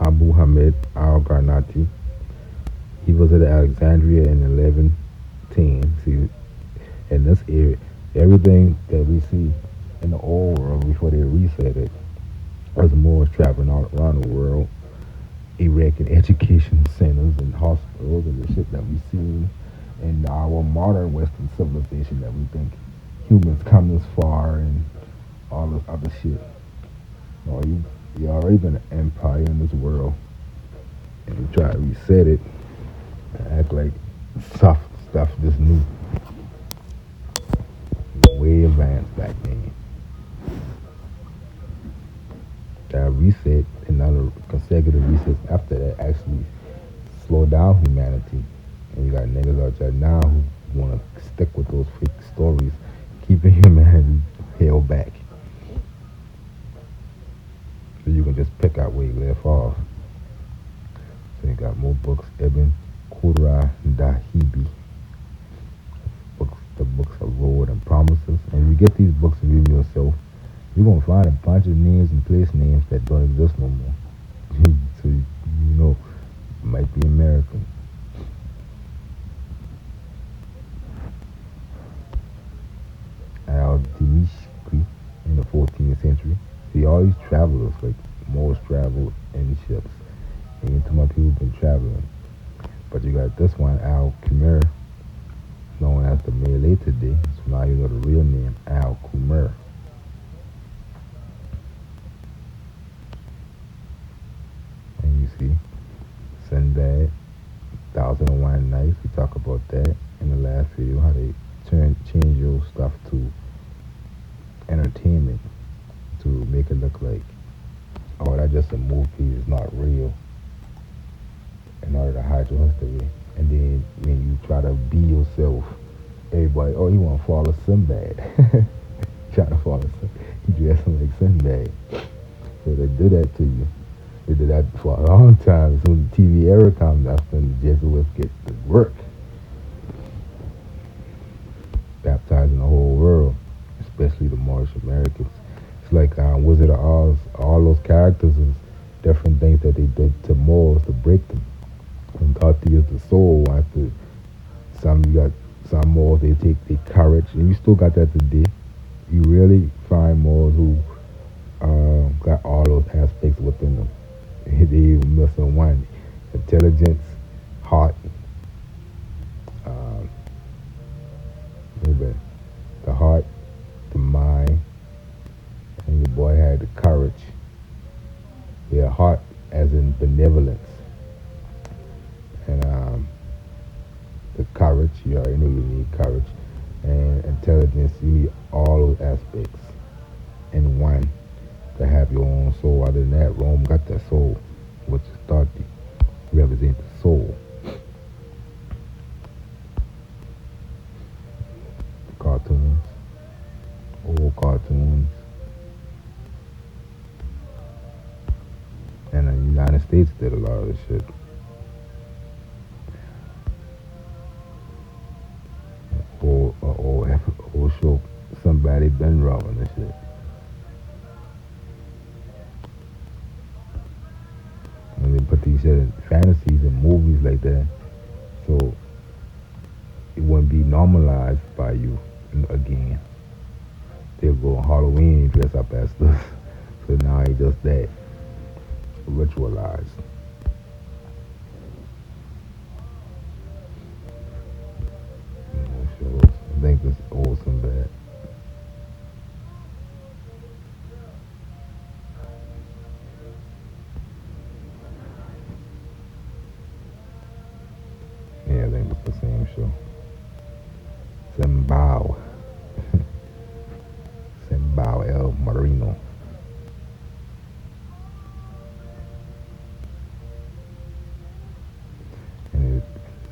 Abu Hamid al-Garnati. He visited Alexandria in 1110. See, in this area, everything that we see in the old world before they reset it, as Moors traveling all around the world, erecting education centers and hospitals and the shit that we seen in our modern Western civilization that we think humans come this far and all this other shit. No, you already been an empire in this world, and you try to reset it and act like stuff just new, way advanced back then. That reset and other consecutive resets after that actually slow down humanity. And you got niggas out there now who want to stick with those fake stories, keeping humanity held back. So you can just pick out where you left off. So you got more books, Ibn Qudra Dahibi. Books, the books of road and promises. And you get these books and read them yourself, you're going to find a bunch of names and place names that don't exist no more. So you know, it might be American. Al-Dimishqi in the 14th century. See, all these travelers, like Moors traveled in ships. Ain't too much people been traveling. But you got this one, Al-Qumr, known as the Malay today. So now you know the real name, Al-Qumr. And you see, Sinbad, 1001 Nights. We talk about that in the last video, how they change your stuff to entertainment to make it look like, oh, that's just a movie, it's not real, in order to hide your history. And then when you try to be yourself, everybody, oh, you want to follow Sinbad. Try to follow Sinbad. You dressing like Sinbad. So they do that to you. They did that for a long time. So when the TV era comes, that's when the Jesuits get to work. Baptizing the whole world, especially the Moorish Americans. It's like Wizard of Oz. All those characters is different things that they did to Moors to break them. And Tati is the soul. After some, you got some Moors, they take their courage, and you still got that today. You really find Moors who got all those aspects within them. They even missing one: intelligence, heart, maybe the heart, the mind, and your boy had the courage. Yeah, heart as in benevolence, and the courage. You already know you need courage, and intelligence. You need all those aspects in one to have your own soul. Other than that, Rome got that soul, which is thought to represent the soul. Cartoons, old cartoons, and the United States did a lot of this shit. Or show somebody been robbing this shit. And they put these shit in fantasies and movies like that, so it wouldn't be normalized by you again. They'll go on Halloween and dress up as this. So now it's just that ritualized. I think it's awesome bad.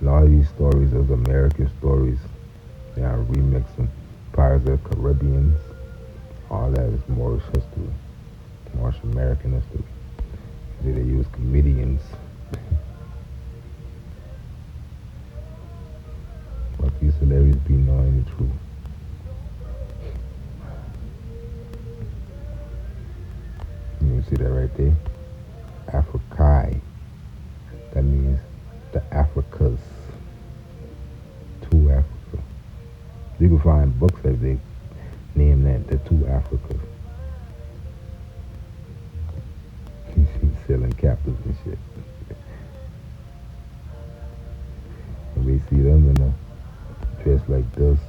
A lot of these stories are American stories. They are remixing Pirates of the Caribbean. All that is Moorish history, Moorish American history. They use comedians, but these celebrities be knowing the truth. You see that right there? Africae. That means the Africas. Two Africa. You can find books that they name that the two Africas. Selling captives and shit. And we see them in a dress like this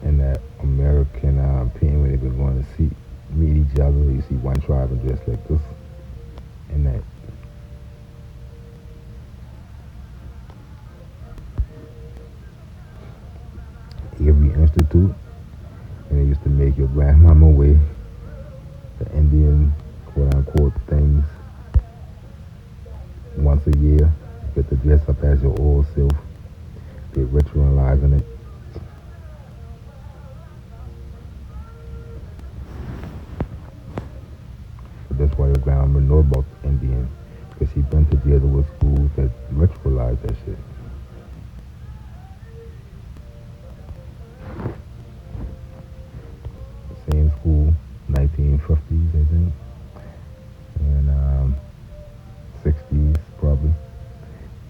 in that American pen where they were going to see meet each other. You see one tribe and dress like this and that. Every institute, and they used to make your grandmama wear the Indian quote unquote things once a year. You get to dress up as your old self. They're ritualizing it. So that's why your grandma know about Indian, because she been together with schools that ritualize that shit. Same school, 1950s, I think, and 60s probably.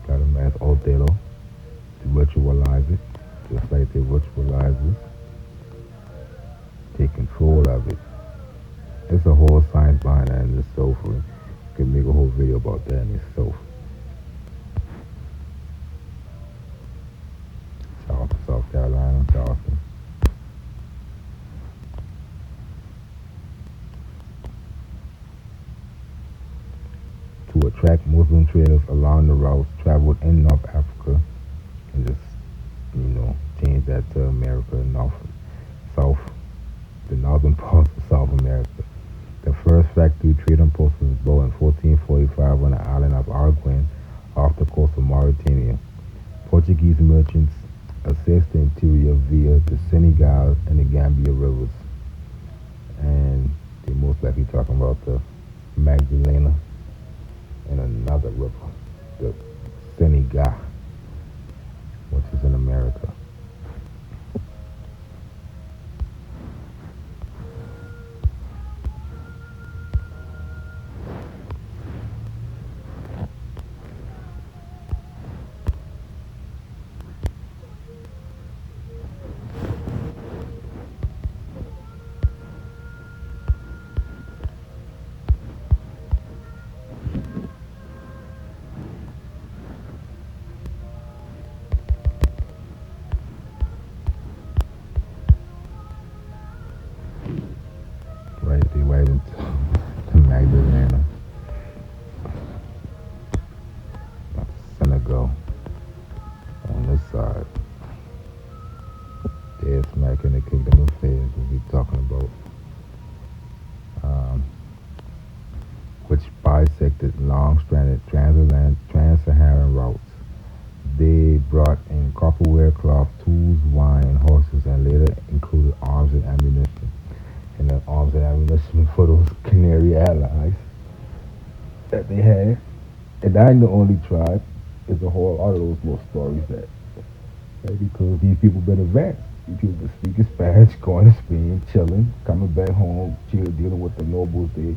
Got them as Othello to ritualize it, just like they ritualize this. Take control of it. There's a whole science behind that in itself. You can make a whole video about that in itself. Charleston, South Carolina, Charleston. To attract Muslim traders along the routes traveled in North Africa and just, change that to America, North, South, the northern parts of South America. The first factory trading post was built in 1445 on the island of Arguin off the coast of Mauritania. Portuguese merchants accessed the interior via the Senegal and the Gambia rivers. And they're most likely talking about the Magdalena and another river, the Senegal, which is in America. Right into the Magdalena, Senegal on this side. Dead smack in the Kingdom of Fez, we'll be talking about, um, which bisected long-stranded trans-Saharan routes. They brought in copperware, cloth, tools, wine, horses, and later included arms and ammunition. And the arms and ammunition for those Canary allies that they had. And I ain't the only tribe. There's a whole lot of those little stories that, right, because these people been advanced. These people been speaking Spanish, going to Spain, chilling, coming back home, dealing with the nobles there,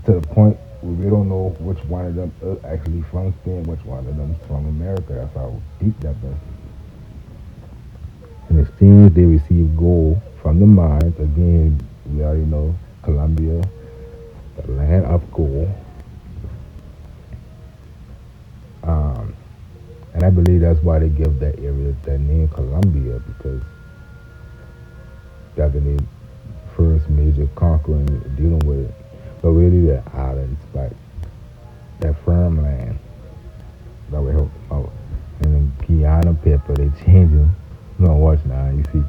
to the point where we don't know which one of them is actually from Spain, which one of them is from America. That's how deep that been. In exchange, they received gold from the mines. Again, we already know Colombia, the land of gold. And I believe that's why they give that area that name Colombia, because that been the first major conquering dealing with it. But really, the islands, but that firm land that would help them out. And then Guyana paper, they change them. No, watch now. You see,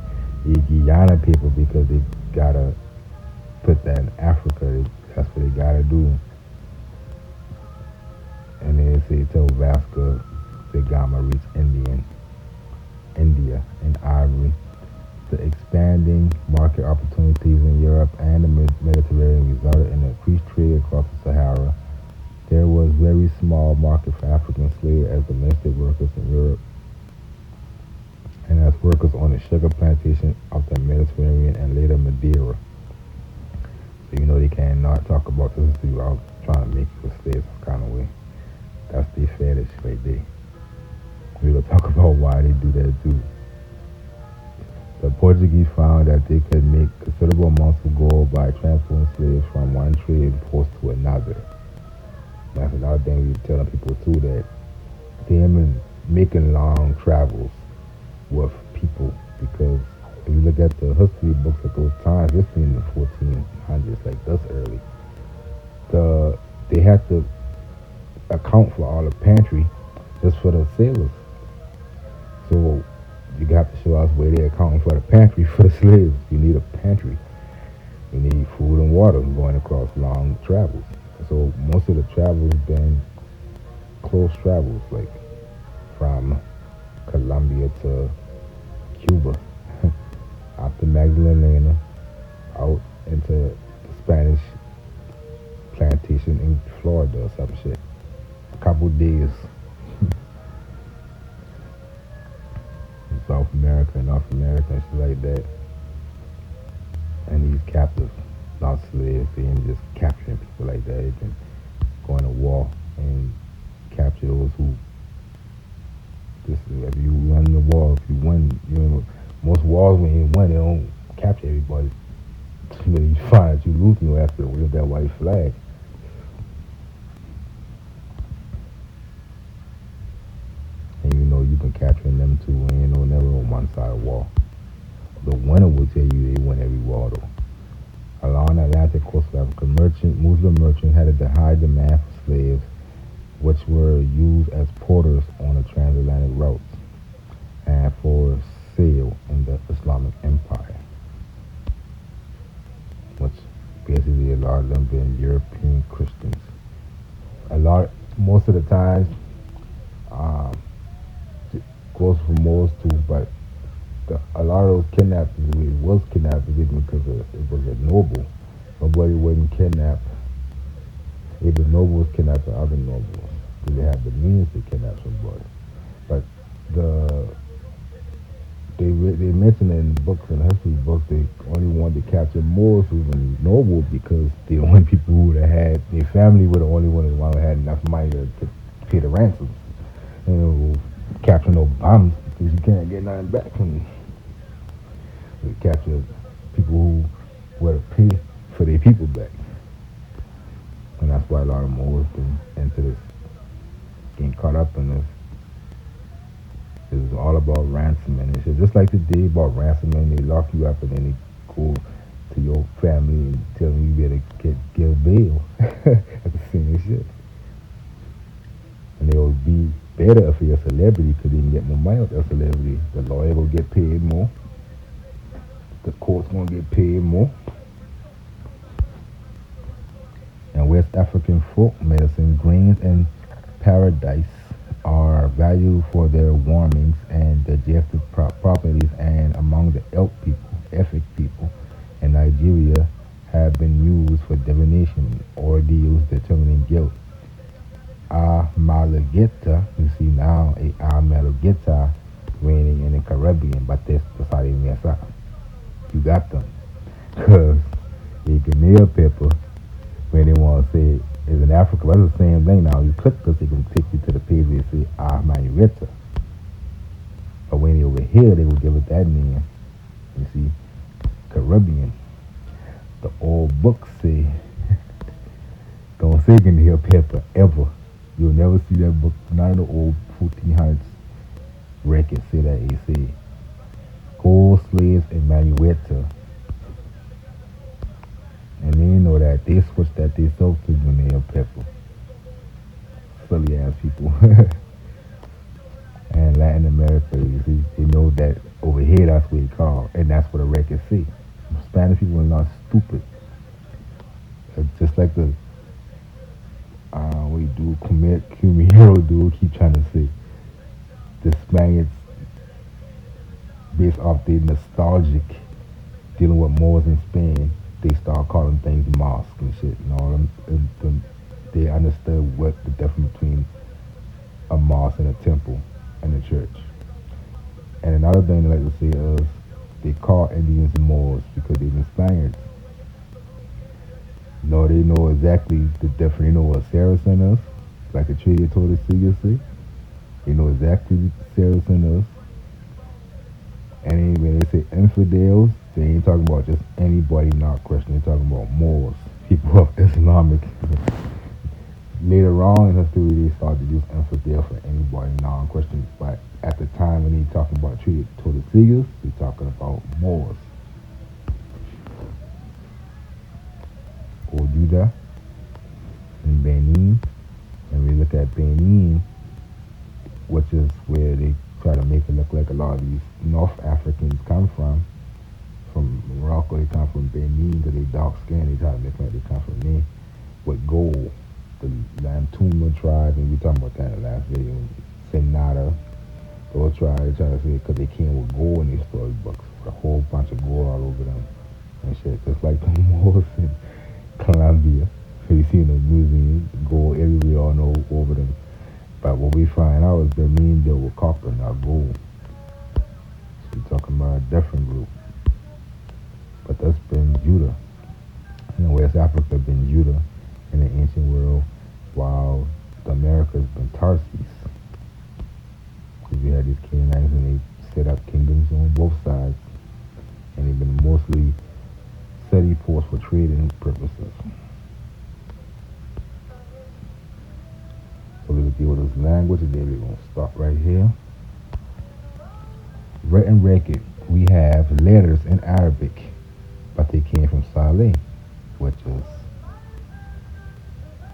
the Guyana people, because they gotta put that in Africa. That's what they gotta do. And then they say tell Vasco the Gamma reached India and Ivory. The expanding market opportunities in Europe and the Mediterranean resulted in increased trade across the Sahara. There was very small market for African slaves as domestic workers in Europe and as workers on the sugar plantation of the Mediterranean and later Madeira. So you know they cannot talk about this without trying to make you a slave some kind of way. That's their fetish right there. We will talk about why they do that too. The Portuguese found that they could make considerable amounts of gold by transporting slaves from one trading post to another. That's another thing we're telling people too, that they have been making long travels with people, because if you look at the history books at those times, this in the 1400s, like this early, they had to account for all the pantry just for the sailors. So you got to show us where they're accounting for the pantry for the slaves. You need a pantry. You need food and water going across long travels. So most of the travels been close travels, like from Colombia to Cuba, out to Magdalena, out into the Spanish plantation in Florida or some shit. A couple days. In South America, North America, and shit like that. And these captives, not slaves, they ain't just capturing people like that. They've been going to war and capture those who. This, if you win the war, if you win, you know, most wars when you win, they don't capture everybody. When you find that you lose, you have to wave that white flag. And you know you can capture them too, and you know never on one side of the wall. The winner will tell you they win every war though. Along the Atlantic coast of Africa, Muslim merchants had a high demand for slaves, which were used as porters on the transatlantic routes and for sale in the Islamic Empire, which basically a lot of them been European Christians. Most of the times, um, goes for most too, but a lot of those kidnappings was kidnapping because it was a noble. Nobody wasn't kidnapped. Either nobles kidnapping other nobles because they have the means to kidnap somebody. But they mentioned in the books, in the history books, they only wanted to capture Moors and nobles because the only people who would have had their family were the only ones who had enough money to pay the ransoms. You know, capture no bombs because you can't get nothing back from them. They capture people who would have paid for their people back. And that's why a lot of Moors been into this, getting caught up in this. It's all about ransoming and shit. Just like today about ransoming, they lock you up and then they go to your family and tell you better give bail. That's the same shit. And they will be better if you're a celebrity because they can get more money with their celebrity. The lawyer will get paid more. The court's gonna get paid more. And West African folk medicine, grains and paradise are valued for their warmings and digestive properties, and among the Efik people in Nigeria have been used for divination ordeals determining guilt. Amalagita, you see now a Amalagita reigning in the Caribbean, but that's how they mess up. You got them. Because a Ghanaian pepper, when they want to say is in Africa, but it's the same thing now. You click this, it can take you to the page where it say Manueta. But when they over here, they will give it that name. You see, Caribbean. The old books say, don't say Ghanaian pepper ever. You'll never see that book. None of the old 1400s records say that. It say gold slaves in Manueta. And they know that they switched that they sold to Ghanaian pepper. Silly ass people. And Latin America, you see, they know that over here that's what it's called, and that's what the records say. Spanish people are not stupid. Just like the what you do, Kumihiro dude keep trying to say. the Spaniards, based off the nostalgic dealing with Moors in Spain, they start calling things mosque and shit and all them. They understood what the difference between a mosque and a temple and a church. And another thing they like to say is they call Indians Moors because they've been Spaniards. No, they know exactly the difference. They know what Saracen is, like the Treaty of Tordesillas say. They know exactly what Saracen is. And when they say infidels, they ain't talking about just anybody not Christian. They're talking about Moors, people of Islamic. Later on in history, they started to use infidel for anybody non-Christian. But at the time when they talking about Treaty of Tordesillas, they're talking about Moors. Oduda and Benin. And we look at Benin, which is where they try to make it look like a lot of these North Africans come from. From Morocco, they come from Benin because they dark skinned. They try to make it like they come from there with gold. The Lantuma tribe, and we talked about that in the last video. Senada, those tribes, they try to say because they came with gold in these storybooks, with a whole bunch of gold all over them and shit, just like the Moors in Colombia. So you see in the museum, gold everywhere all over them. But what we find out is they mean they were copper, not gold. So we're talking about a different group. But that's been Judah. West Africa been Judah in the ancient world, while the Americas been Tarsus. Because we had these Canaanites and they set up kingdoms on both sides. And they've been mostly city ports for trading purposes. So we'll deal with this language today. We're going to start right here. Written record. We have letters in Arabic, but they came from Saleh, which is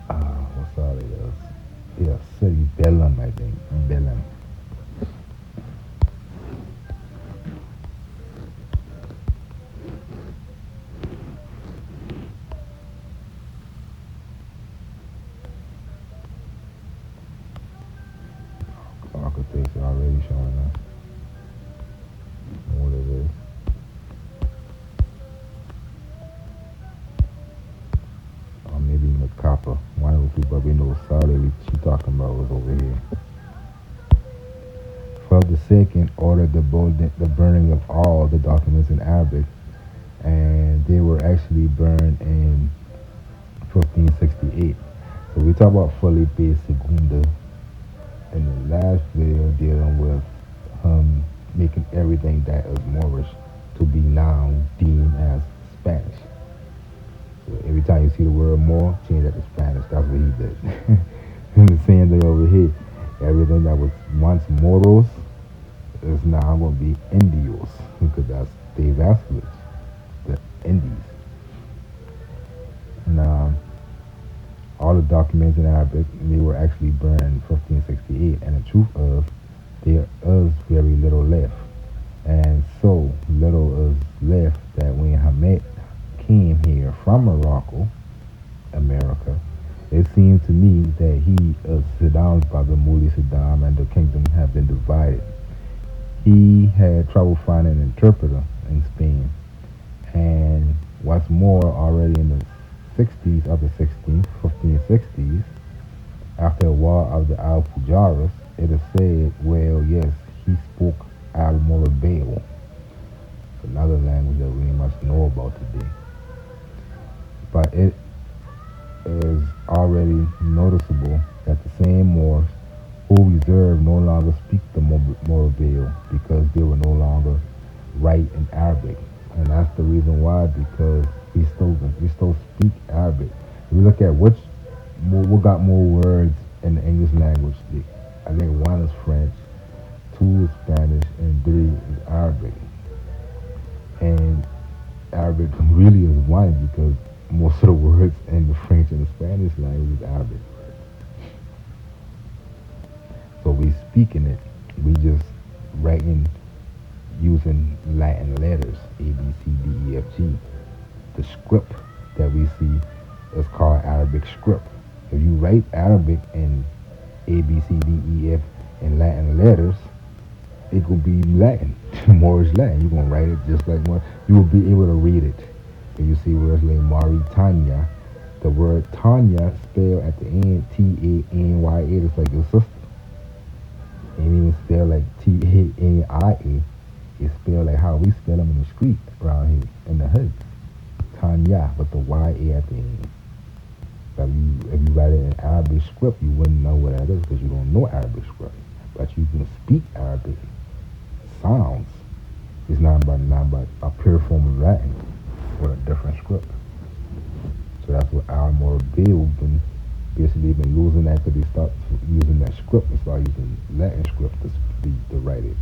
what Saleh is? Yeah, city Belem, I think. Belem. Architects are already showing us what it is. Or maybe Macapa. One of the people we know Saleh she talking about was over here. Philip II ordered the burning of all the documents in Arabic, and they were actually burned in 1568. So we talk about Felipe II in the last video dealing with making everything that is Moorish to be now deemed as Spanish. So every time you see the word Moor, change that to Spanish. That's what he did. And the same thing over here. Everything that was once Moros is now going to be Indios, because that's the vassalage, the Indies. And all the documents in Arabic, they were actually burned in 1568. And the truth of, there is very little left. And so little is left that when Hamed came here from Morocco, America, it seemed to me that he is Saddam's brother, Muli Saddam, and the kingdom have been divided. He had trouble finding an interpreter in Spain. And what's more, already in the 60s of the 1560s, after the war of the Al-Fujaras, it is said, well, yes, he spoke Al-Morabel, another language that we must know about today. But it is already noticeable that the same Moors who reserved no longer speak the Morabel because they were no longer right in Arabic. And that's the reason why, because we still speak Arabic. If we look at what got more words in the English language, I think one is French, two is Spanish, and three is Arabic. And Arabic really is one because most of the words in the French and the Spanish language is Arabic. So we speaking it, we just writing using Latin letters, A, B, C, D, E, F, G. The script that we see is called Arabic script. If you write Arabic in A, B, C, D, E, F in Latin letters, it could be Latin, Moorish Latin. You're gonna write it just like one. You will be able to read it. When you see words like Mauritania, the word Tanya spelled at the end Tanya. It's like your sister. Ain't even spelled like Tania. It's spelled like how we spell them in the street around here in the hood. Tanya, but the Ya at the end. If you write it in Arabic script, you wouldn't know what that is because you don't know Arabic script. But you can speak Arabic sounds. It's not about a pure form of Latin or a different script. So that's what our more build been basically been losing that because they stopped using that script and start using Latin script to write it.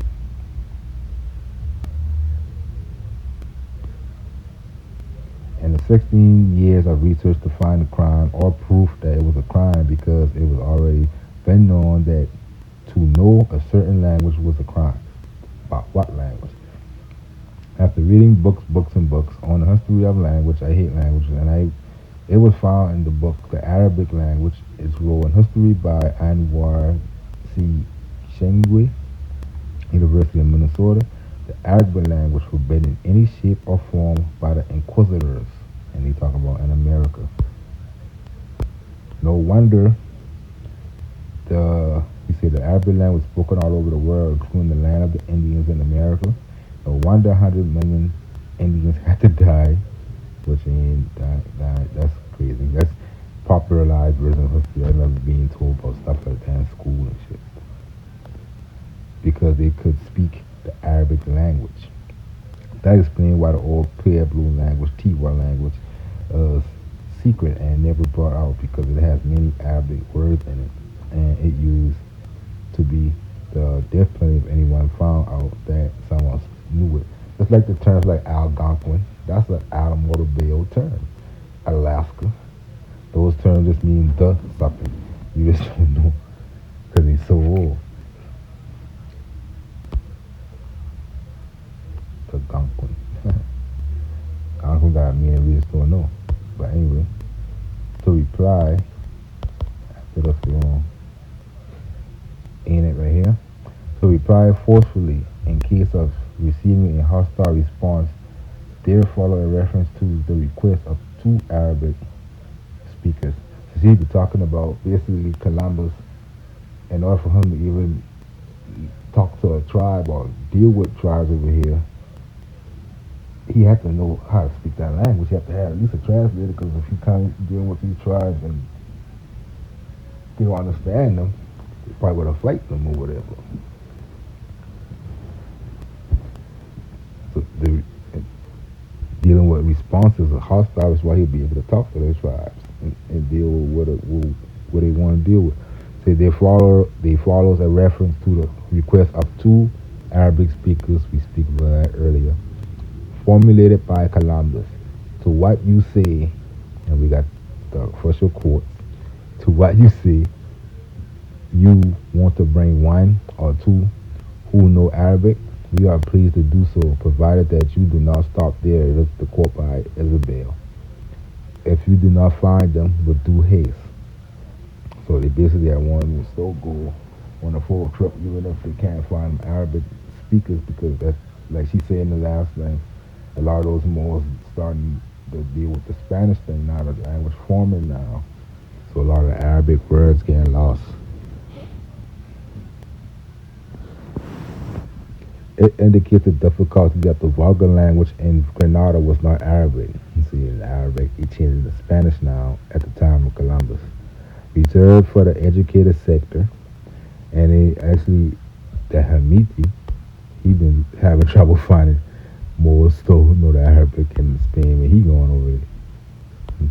In the 16 years of research to find a crime or proof that it was a crime because it was already been known that to know a certain language was a crime. About what language? After reading books and books on the history of language, I hate language, and it was found in the book The Arabic Language. It's wrote in history by Anwar C. Shengwe, University of Minnesota. The Arabic language forbidden in any shape or form by the inquisitors, and he talking about in America. No wonder he said the Arabic language spoken all over the world, including the land of the Indians in America. No wonder 100 million Indians had to die, which ain't that's crazy. That's popularized version of history. I remember being told about stuff like that in school and shit because they could speak the Arabic language. That explains why the old Pueblo language, Tiwa language, is secret and never brought out because it has many Arabic words in it, and it used to be the death penalty if anyone found out that someone knew it. Just like the terms like Algonquin, that's an automobile term. Alaska, those terms just mean the something. You just don't know because it's so old. Algonquin. Algonquin got a meaning we just don't know. But anyway, to reply, after the film, ain't it right here? To reply forcefully in case of receiving a hostile response, there follow a reference to the request of two Arabic speakers. So he's talking about basically Columbus, in order for him to even talk to a tribe or deal with tribes over here, he had to know how to speak that language. He had to have at least a translator because if you can't deal with these tribes and they don't understand them, they probably would have fight them or whatever. So dealing with responses of hostile is why he'll be able to talk to those tribes and deal with what they want to deal with. So they follows a reference to the request of two Arabic speakers we speak about that earlier, formulated by Columbus. To what you say, and we got the official quote, to what you say, you want to bring one or two who know Arabic, we are pleased to do so, provided that you do not stop there. It is the quote by Isabel. If you do not find them, with due haste. So they basically want them to still go on a full trip, even if they can't find Arabic speakers, because that's like she said in the last thing. A lot of those Moors starting to deal with the Spanish thing now, the language forming now. So a lot of the Arabic words getting lost. It indicates the difficulty that the vulgar language in Grenada was not Arabic. You see, in Arabic, it changed to Spanish now at the time of Columbus. Reserved for the educated sector, and the Hamiti, he been having trouble finding more still know the Arabic in Spain when he going over there.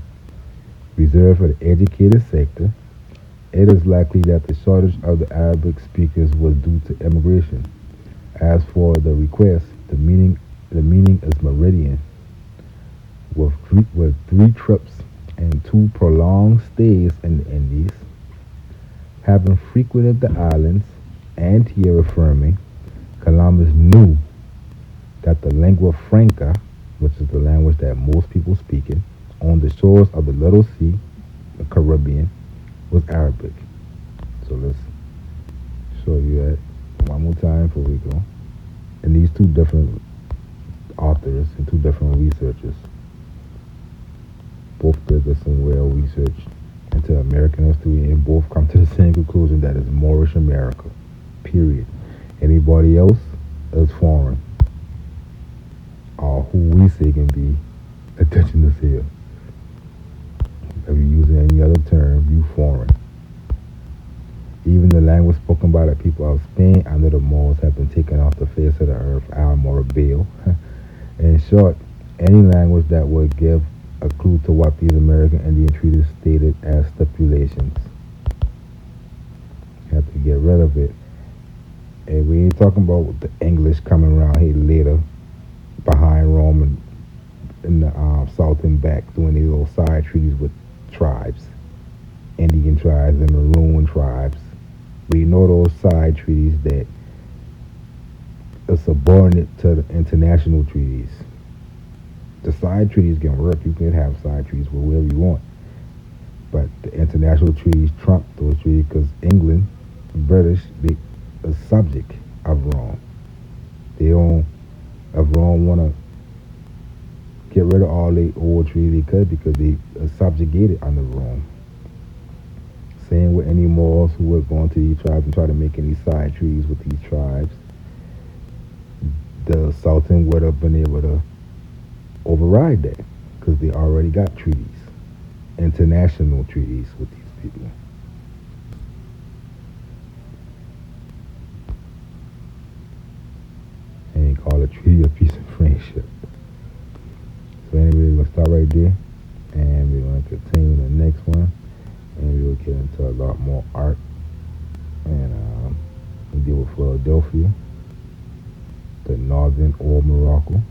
Reserved for the educated sector, it is likely that the shortage of the Arabic speakers was due to immigration. As for the request, the meaning is meridian, with three trips and two prolonged stays in the Indies, having frequented the islands, and here affirming, Columbus knew that the lingua franca, which is the language that most people speak in, on the shores of the Little Sea, the Caribbean, was Arabic. So let's show you that one more time before we go. And these two different authors and two different researchers both did some well research into American history and both come to the same conclusion that it's Moorish America. Period. Anybody else is foreign. Or who we say can be indigenous here. If you're using any other term, you foreign. Even the language spoken by the people of Spain under the Moors have been taken off the face of the earth, al morabile. In short, any language that would give a clue to what these American Indian treaties stated as stipulations. Have to get rid of it. And we ain't talking about the English coming around here later behind Rome and in the south and back doing these little side treaties with tribes, Indian tribes and Maroon tribes. We know those side treaties that are subordinate to the international treaties. The side treaties can work. You can have side treaties with whoever you want. But the international treaties trump those treaties because England, British, they are subject of Rome. They don't, if Rome want to get rid of all the old treaties, they could because they are subjugated under Rome. Same with any Moors who would go into these tribes and try to make any side treaties with these tribes. The Sultan would have been able to override that because they already got treaties, international treaties with these people. And they call it Treaty of Peace and Friendship. So anyway, we're going to stop right there and we're going to continue the next one and we'll get into a lot more art and we'll deal with Philadelphia, the northern old Morocco,